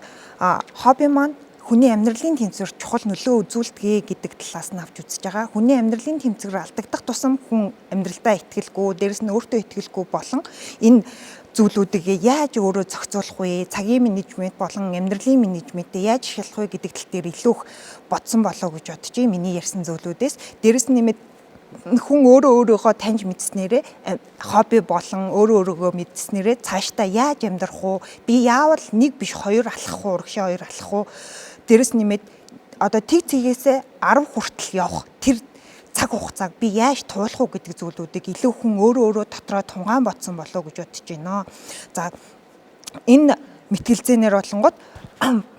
[SPEAKER 4] хобби маань хүний амьдралын тэнцвэр чухал нөлөө үзүүлдэг гэдэг талаас нь авч үзэж байгаа. Хүний амьдралын тэнцвэр алдагдах тусам хүн амьдралдаа итгэлгүй, дээрэс нь өөртөө итгэлгүй болон энэ зүйлүүдийг яаж өөрөө зохицуулах вэ? Цагийн менежмент болон амьдралын менежментээ яаж шалгах вэ гэдэг тал дээр илүү их бодсон болов гэж бодож байна. Миний ярьсан зүйлүүдээс дээрэс нь нэмээд хүн өөрөөгөө таньж мэдснээрээ хобби болон өөрөөгөө мэдснээрээ цаашдаа яаж амьдрах уу? Би яавал нэг биш хоёр алхах уу? Урагшаа хоёр алхах уу? Дээрэс нэмээд одоо тэг цэгээсээ 10 хүртэл явах тэр цаг хугацааг би яаж туулах уу гэдэг зүйлүүдийг илүү хүн өөрөө дотроо тунгаан бодсон болов гэж бодож байна. За энэ мэтгэлцээнээр болонгод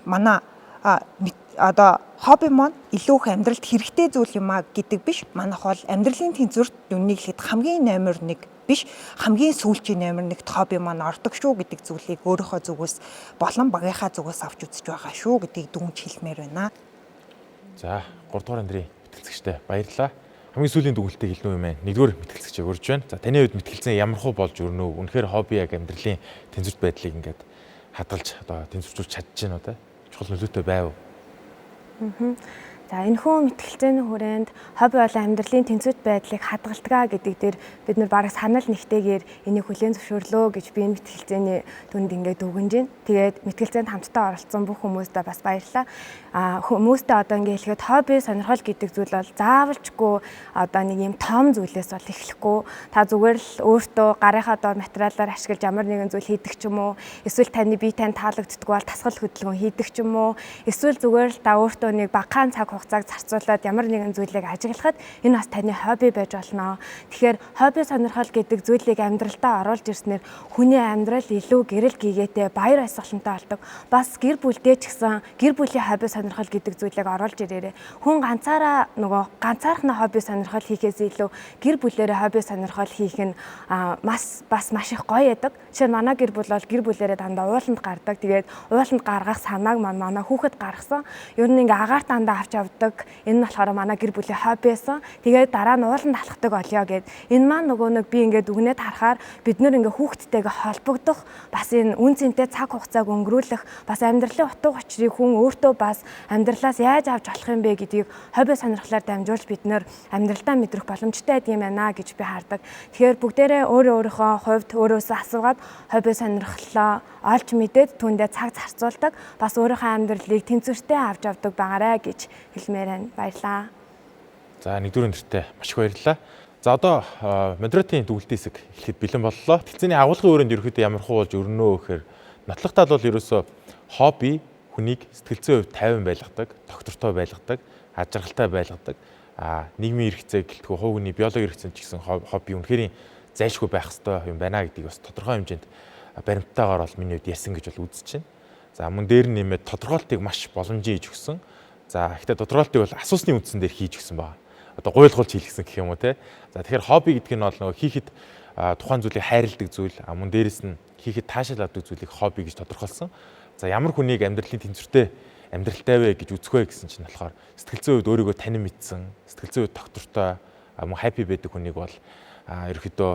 [SPEAKER 4] манай одоо хобби маань илүү их амьдралд хэрэгтэй зүйл юм а гэдэг биш. Манайх бол амьдралын тэнцвэрт үнэхээр хамгийн номер 1 биш, хамгийн сүүлчийн номер 1-т хобби маань ордог шүү гэдэг зүйлийг өөрийнхөө зүгээс болон багийнхаа зүгээс авч үзэж байгаа шүү гэдгийг дүнж хэлмээр байна.
[SPEAKER 1] За 3-р эндрийн мэтгэлцэгчтэй баярлалаа. Хамгийн сүүлийн дүгнэлтийг хэлнэ юм ээ. 1-р мэтгэлцэгчийг урьж байна. За таны хувьд мэтгэлцэн ямар хуу болж өрнөө? Үнэхээр хобби яг амьдралын тэнцвэрт байдлыг ингээд хадгалж одоо тэнцвэржүүлж чадчихна уу те? Чухал нөлөөтэй байв.
[SPEAKER 3] За энэхүү мэтгэлцээний хүрээнд хобби болон амьдралын тэнцвэрт байдлыг хадгалдаг гэдэг дээр бид нар бараг санал нэгтэйгээр энийг хүлээн зөвшөөрлөө гэж би энэ мэтгэлцээний түнд ингээд дүгнэж байна. Тэгээд мэтгэлцээнд хамтдаа оролцсон бүх хүмүүстээ бас баярлалаа. Хүмүүстээ одоо ингээд хэлэхэд хобби сонирхол гэдэг зүйл бол заавалчгүй одоо нэг юм том зүйлээс бол эхлэхгүй. Та зүгээр л өөртөө гарынхаа доор материалаар ашиглаж ямар нэгэн зүйл хийдэг ч юм уу, эсвэл таны бие тань таалагддаггүй бол тасгал хөдөлгөөн хийдэг ч юм уу, эсвэл зүгээр л та өөртөө нэг багахан цаг хугацааг зарцуулаад ямар нэгэн зүйлийг ажиглахад энэ бас таны хобби байж болно. Тэгэхээр хобби сонирхол гэдэг зүйлийг амьдралдаа оруулж ирснээр хүний амьдрал илүү гэрэл гийгээтэй, баяр баясгалантай болдог. Бас гэр бүлдээ ч гэсэн гэр бүлийн хобби сонирхол гэдэг зүйлийг оруулж ирээрэй. Хүн ганцаархнаа хобби сонирхол хийхээс илүү гэр бүлээрээ хобби сонирхол хийх нь маш их гоё байдаг. Жишээ нь манай гэр бүл бол гэр бүлээрээ дандаа ууланд гардаг. Тэгээд ууланд гаргах санааг манай хүүхэд гаргасан. Ер нь ингээ агаар дандаа авч явдаг. Энэ нь болохоор манай гэр бүлийн хобби байсан. Тэгээд дараа нь ууланд алхдаг олё гэд. Энэ маань нөгөө би ингээ дүгнээд харахаар бид нэр ингээ хүүхдтэйгээ холбогдох, бас энэ үн цэнтэй цаг хугацааг өнгөрүүлэх, бас амьдралын утга учирыг хүн өөртөө бас амьдралаас яаж авч болох юм бэ гэдгийг хобби сонирхлоор дамжуулж бид нэр амьдралдаа мэдрэх боломжтой байд юм байна гэж би хардаг. Тэгэхээр бүгдээрээ өөрийнхөө хувьд өөрөөсөө асуугаад хобби сонирхлоо олж мэдээд түүндээ цаг зарцуулдаг, бас өөрийнхөө амьдралыг тэнцвэртэй авч явдаг байгаарэ гэж хэлмээр байна. Баярлалаа.
[SPEAKER 1] За нэгдүгээр нэртэй маш их баярлалаа. За одоо модератийн төгөлтийн хэсэг эхлэхэд бэлэн боллоо. Тэлцээний агуулгын өрөөнд ерөөхдөө ямар хуу болж өрнөө гэхээр нотлох тал бол ерөөсөө хобби хүнийг сэтгэл зүйн хувьд тайван байлгадаг, доктортой байлгадаг, аж аргалтай байлгадаг. Нийгмийн хэрэгцээ гэлтгүй хувийн биологийн хэрэгцээнд ч гэсэн хобби үнэхээр зайлшгүй байх ёстой юм байна гэдгийг бас тодорхой хэмжээнд баримттайгаар бол миний хувьд ярьсан гэж бол үзэж байна. За мөн дээр нэмээд тодорхойлтыг маш боломжийн хийж өгсөн. За ихтэй тодорхойлтыг бол асуусны үндсэн дээр хийж өгсөн байна. Одоо гуйлгуулж хийлгсэн гэх юм уу те. За тэгэхээр хобби гэдэг нь бол нөгөө хийхэд тухайн зүйлийг хайрладаг зүйл, мөн дээрэс нь хийхэд таашаал авдаг зүйлийг хобби гэж тодорхойлсон. За ямар хүнийг амьдралын тэнцвэртэй амьдралтай вэ гэж үзэх вэ гэсэн чинь болохоор сэтгэл зүйн хувьд өөрийгөө танин мэдсэн, сэтгэл зүйн хувьд доктортой, мөн happy байдаг хүнийг бол ерөөхдөө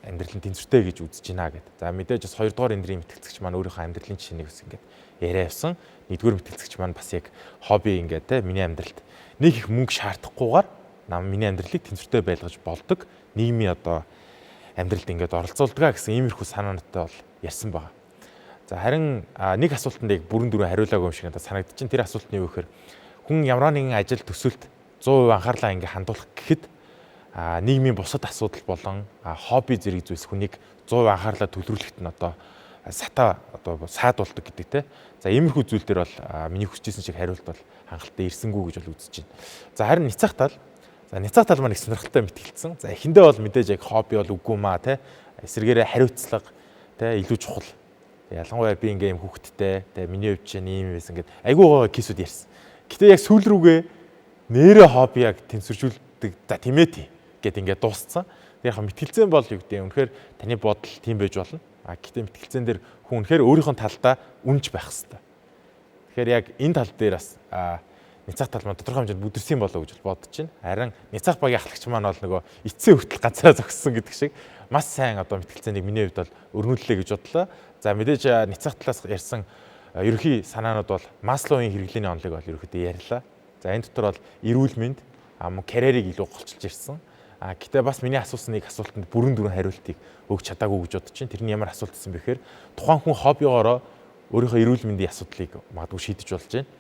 [SPEAKER 1] амьдралын тэнцвэртэй гэж үзэж байна гэдэг. За мэдээж бас 2 дугаар эндрийн мэтгэлцэгч маань өөрийнхөө амьдралын жишээнийг бас ингээд яриа явсан. 1-р мэтгэлцэгч маань бас яг хобби ингээд те миний амьдралд нэг их мөнгө шаардахгүйгээр миний амьдралыг тэнцвэртэй байлгаж болдог нийгмийн одоо амьдралд ингээд оролцуулдаг гэсэн иймэрхүү санаантай бол ярьсан байна. За харин нэг асуултанд яг бүрэн дүрэн хариулаагүй юм шиг надад санагдаж байна. Тэр асуулт нь юу гэхээр хүн ямар нэгэн ажил төсөлд 100% анхаарлаа ингээд хандуулах гэхэд нийгмийн бусад асуудал болон хобби зэрэг зүйлс хүнийг 100% анхаарлаа төвлөрүүлэхэд нь одоо саад болдог гэдэг те. За иймэрхүү зүйл дээр бол миний хүсчихсэн шиг хариулт бол хангалттай ирсэнгүй гэж бол үзэж байна. За харин няцаах тал. За няцаах тал маань их сонирхолтой мэтгэлцсэн. За эхэндээ бол мэдээж яг хобби бол үгүй маа те. Эсвэргээрээ хариуцлага те илүү чухал. Ялангуяа би ингээм хүүхэдтэй те миний хувьд чинь ийм байсан гэд айгүй гоо кейсүүд ярьсан. Гэтэ яг сүүл рүүгээ нэрэ хобби яг тэнцвэржүүлдэг. За тийм ээ тий гэд ингээд дууссан. Яг мэтгэлцэн бол юу гэдэг юм. Үнэхээр таны бодол тийм байж болно. Гэтэ мэтгэлцэн дээр хүн үнэхээр өөрийнхөө талдаа үнж байх хэрэгтэй. Тэгэхээр яг энэ тал дээр бас няцаах тал маань тодорхой хэмжээнд бүдэрсэн болоо гэж бодож байна. Харин няцаах багийн ахлагч маань бол нөгөө эцсийн хүртэл ганцаараа зогссон гэдэг шиг маш сайн одоо мэтгэлцээнийг миний хувьд бол өрнүүллээ гэж бодлоо. За мэдээж няцаах талаас ярьсан ерөнхий санаанууд бол Маслоугийн хэрэглээний онолыг бол ерөнхийдөө ярьлаа. За энэ дотор бол эрүүл мэнд, карьерийг илүү голчилж ирсэн. Гэтэ бас миний асуусан нэг асуултанд бүрэн дүрэн хариултыг өгч чадаагүй гэж бодож байна. Тэрний ямар асуулт гэсэн бэхээр тухайн хүн хоббигоороо өөрийнхөө эрүүл мэндийн асуудлыг магадгүй шийдэж болж байна.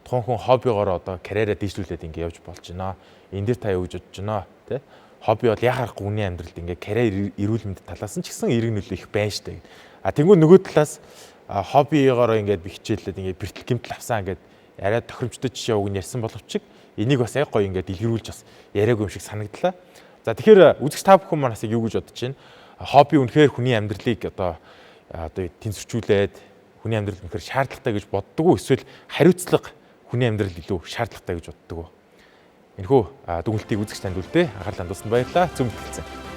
[SPEAKER 1] Тухайн хүн хоббигоороо одоо карьераа дэвшүүлээд ингэ явж болж байна. Энд дээр та юу гэж бодож байна те? Хобби бол яхаарахгүй хүний амьдралд ингэ карьер эрүүл мэнд талаас нь ч гэсэн эрг нөлөө их байна штэ гэд. Тэнгүү нөгөө талаас хоббигоороо ингэ би хичээлээд ингэ бэртэл гэмтэл авсан гэд арай тохиромжтой жишээ өгн ярьсан боловч энийг бас яг гоё ингэ дэлгэрүүлж бас яриагүй юм шиг санагдлаа. За тэгэхээр үзэгч та бүхэн манаас юу гэж бодож байна? Хобби үнэхээр хүний амьдралыг одоо тэнцвэржүүлээд хүний амьдрал үнэхээр шаардлагатай гэж боддог уу? Эсвэл хариуцлага хүний амьдрал илүү шаардлагатай гэж боддог уу? Энэхүү дүгнэлтийг үзэгч танд үлдээ. Анхаарлаа хандуулсанд баярлалаа. Зөв мэтгэлцээ.